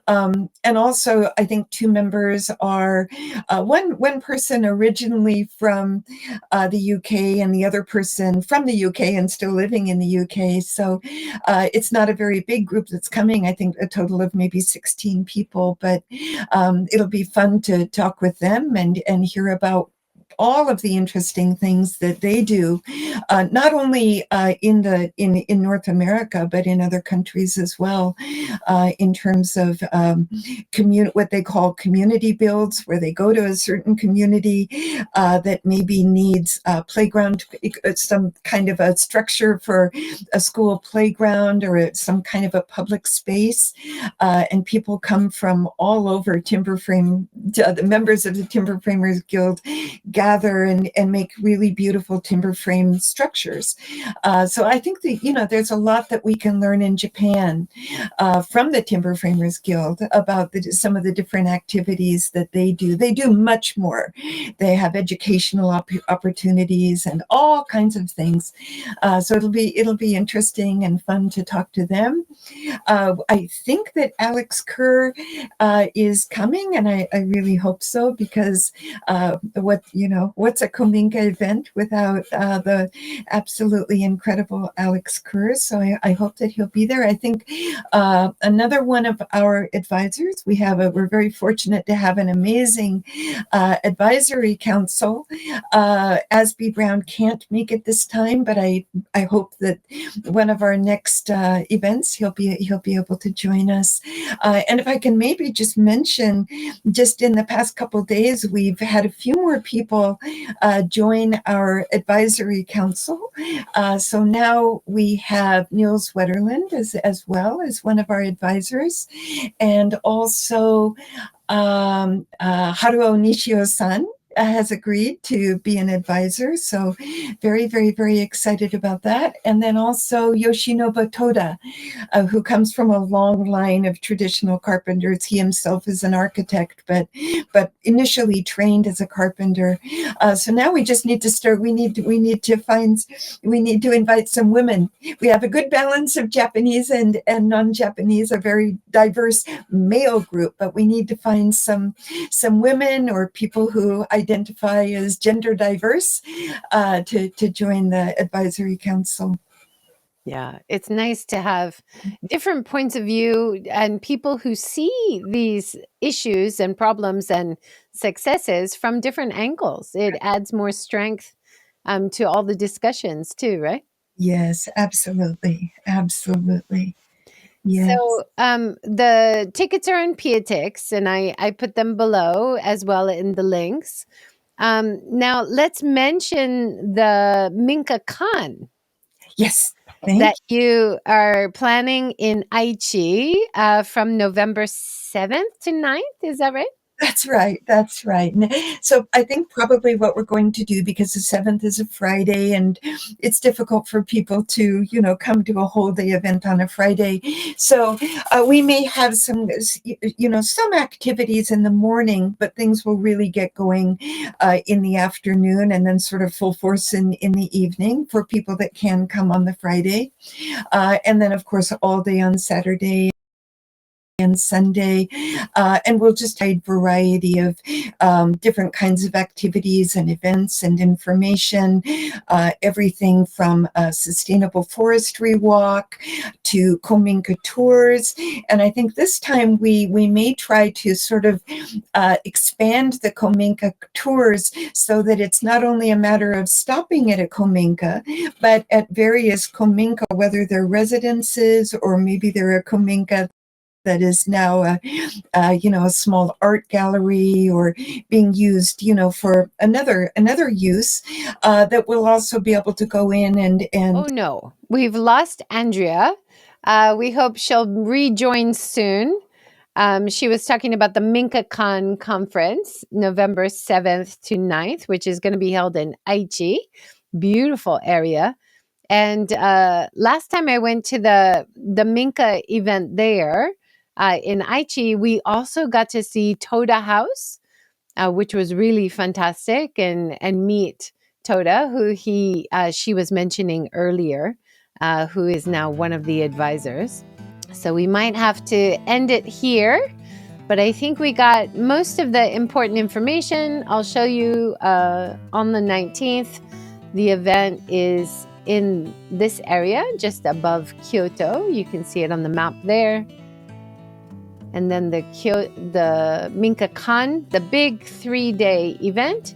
And also, I think 2 members are, one person originally from the UK and the other person from the UK and still living in the UK. So it's not a very big group that's coming. I think a total of maybe 16 people, but it'll be fun to talk with them and hear about all of the interesting things that they do, not only in North America, but in other countries as well, in terms of what they call community builds, where they go to a certain community that maybe needs a playground, some kind of a structure for a school playground, or some kind of a public space, and people come from all over timber frame. The members of the Timber Framers Guild gather and make really beautiful timber frame structures. So I think that, there's a lot that we can learn in Japan from the Timber Framers Guild about some of the different activities that they do. They do much more. They have educational opportunities and all kinds of things. So it'll be interesting and fun to talk to them. I think that Alex Kerr is coming, and I really hope so, because what's a Kominka event without the absolutely incredible Alex Kerr? So I hope that he'll be there. I think another one of our advisors, we're very fortunate to have an amazing advisory council. Asby Brown can't make it this time, but I hope that one of our next events he'll be able to join us. And if I can maybe just mention, just in the past couple of days, we've had a few more people join our advisory council. So now we have Niels Wetterland as well as one of our advisors, and also Haruo Nishio-san has agreed to be an advisor. So very, very, very excited about that. And then also Yoshinobu Toda, who comes from a long line of traditional carpenters. He himself is an architect, but initially trained as a carpenter. So now we just need to start. We need to invite some women. We have a good balance of Japanese and non-Japanese, a very diverse male group, but we need to find some women or people who identify as gender diverse to join the advisory council. Yeah, it's nice to have different points of view and people who see these issues and problems and successes from different angles. It adds more strength to all the discussions too, right? Yes, absolutely. Absolutely. Yes. So the tickets are in Piatix, and I put them below as well in the links. Now let's mention the MINKA CON. Yes. That you are planning in Aichi from November 7th to 9th. Is that right? That's right. That's right. So I think probably what we're going to do, because the 7th is a Friday and it's difficult for people to, come to a whole day event on a Friday. So we may have some activities in the morning, but things will really get going in the afternoon, and then sort of full force in the evening for people that can come on the Friday. And then, of course, all day on Saturday and Sunday, and we'll just have a variety of different kinds of activities and events and information, everything from a sustainable forestry walk to Kominka tours. And I think this time we may try to sort of expand the Kominka tours so that it's not only a matter of stopping at a Kominka, but at various Kominka, whether they're residences or maybe they're a Kominka that is now a small art gallery, or being used, for another use, that will also be able to go in and. Oh no, we've lost Andrea. We hope she'll rejoin soon. She was talking about the MINKA CON conference, November 7th to 9th, which is going to be held in Aichi. Beautiful area. And last time I went to the MINKA event there, in Aichi, we also got to see Toda House, which was really fantastic, and meet Toda, who she was mentioning earlier, who is now one of the advisors. So we might have to end it here, but I think we got most of the important information. I'll show you on the 19th. The event is in this area, just above Kyoto. You can see it on the map there. And then the MINKA CON, the big 3-day event,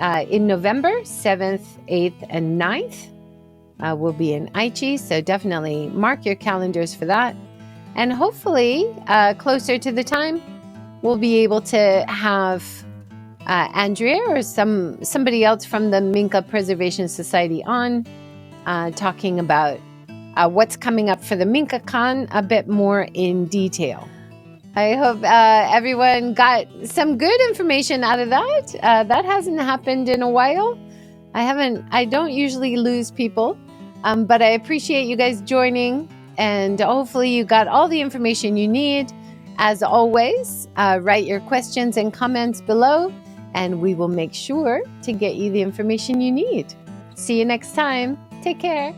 in November, 7th, 8th, and 9th. We'll be in Aichi, so definitely mark your calendars for that. And hopefully, closer to the time, we'll be able to have Andrea or somebody else from the Minka Preservation Society on, talking about what's coming up for the MINKA CON a bit more in detail. I hope everyone got some good information out of that. That hasn't happened in a while. I don't usually lose people, but I appreciate you guys joining, and hopefully you got all the information you need. As always, write your questions and comments below, and we will make sure to get you the information you need. See you next time. Take care.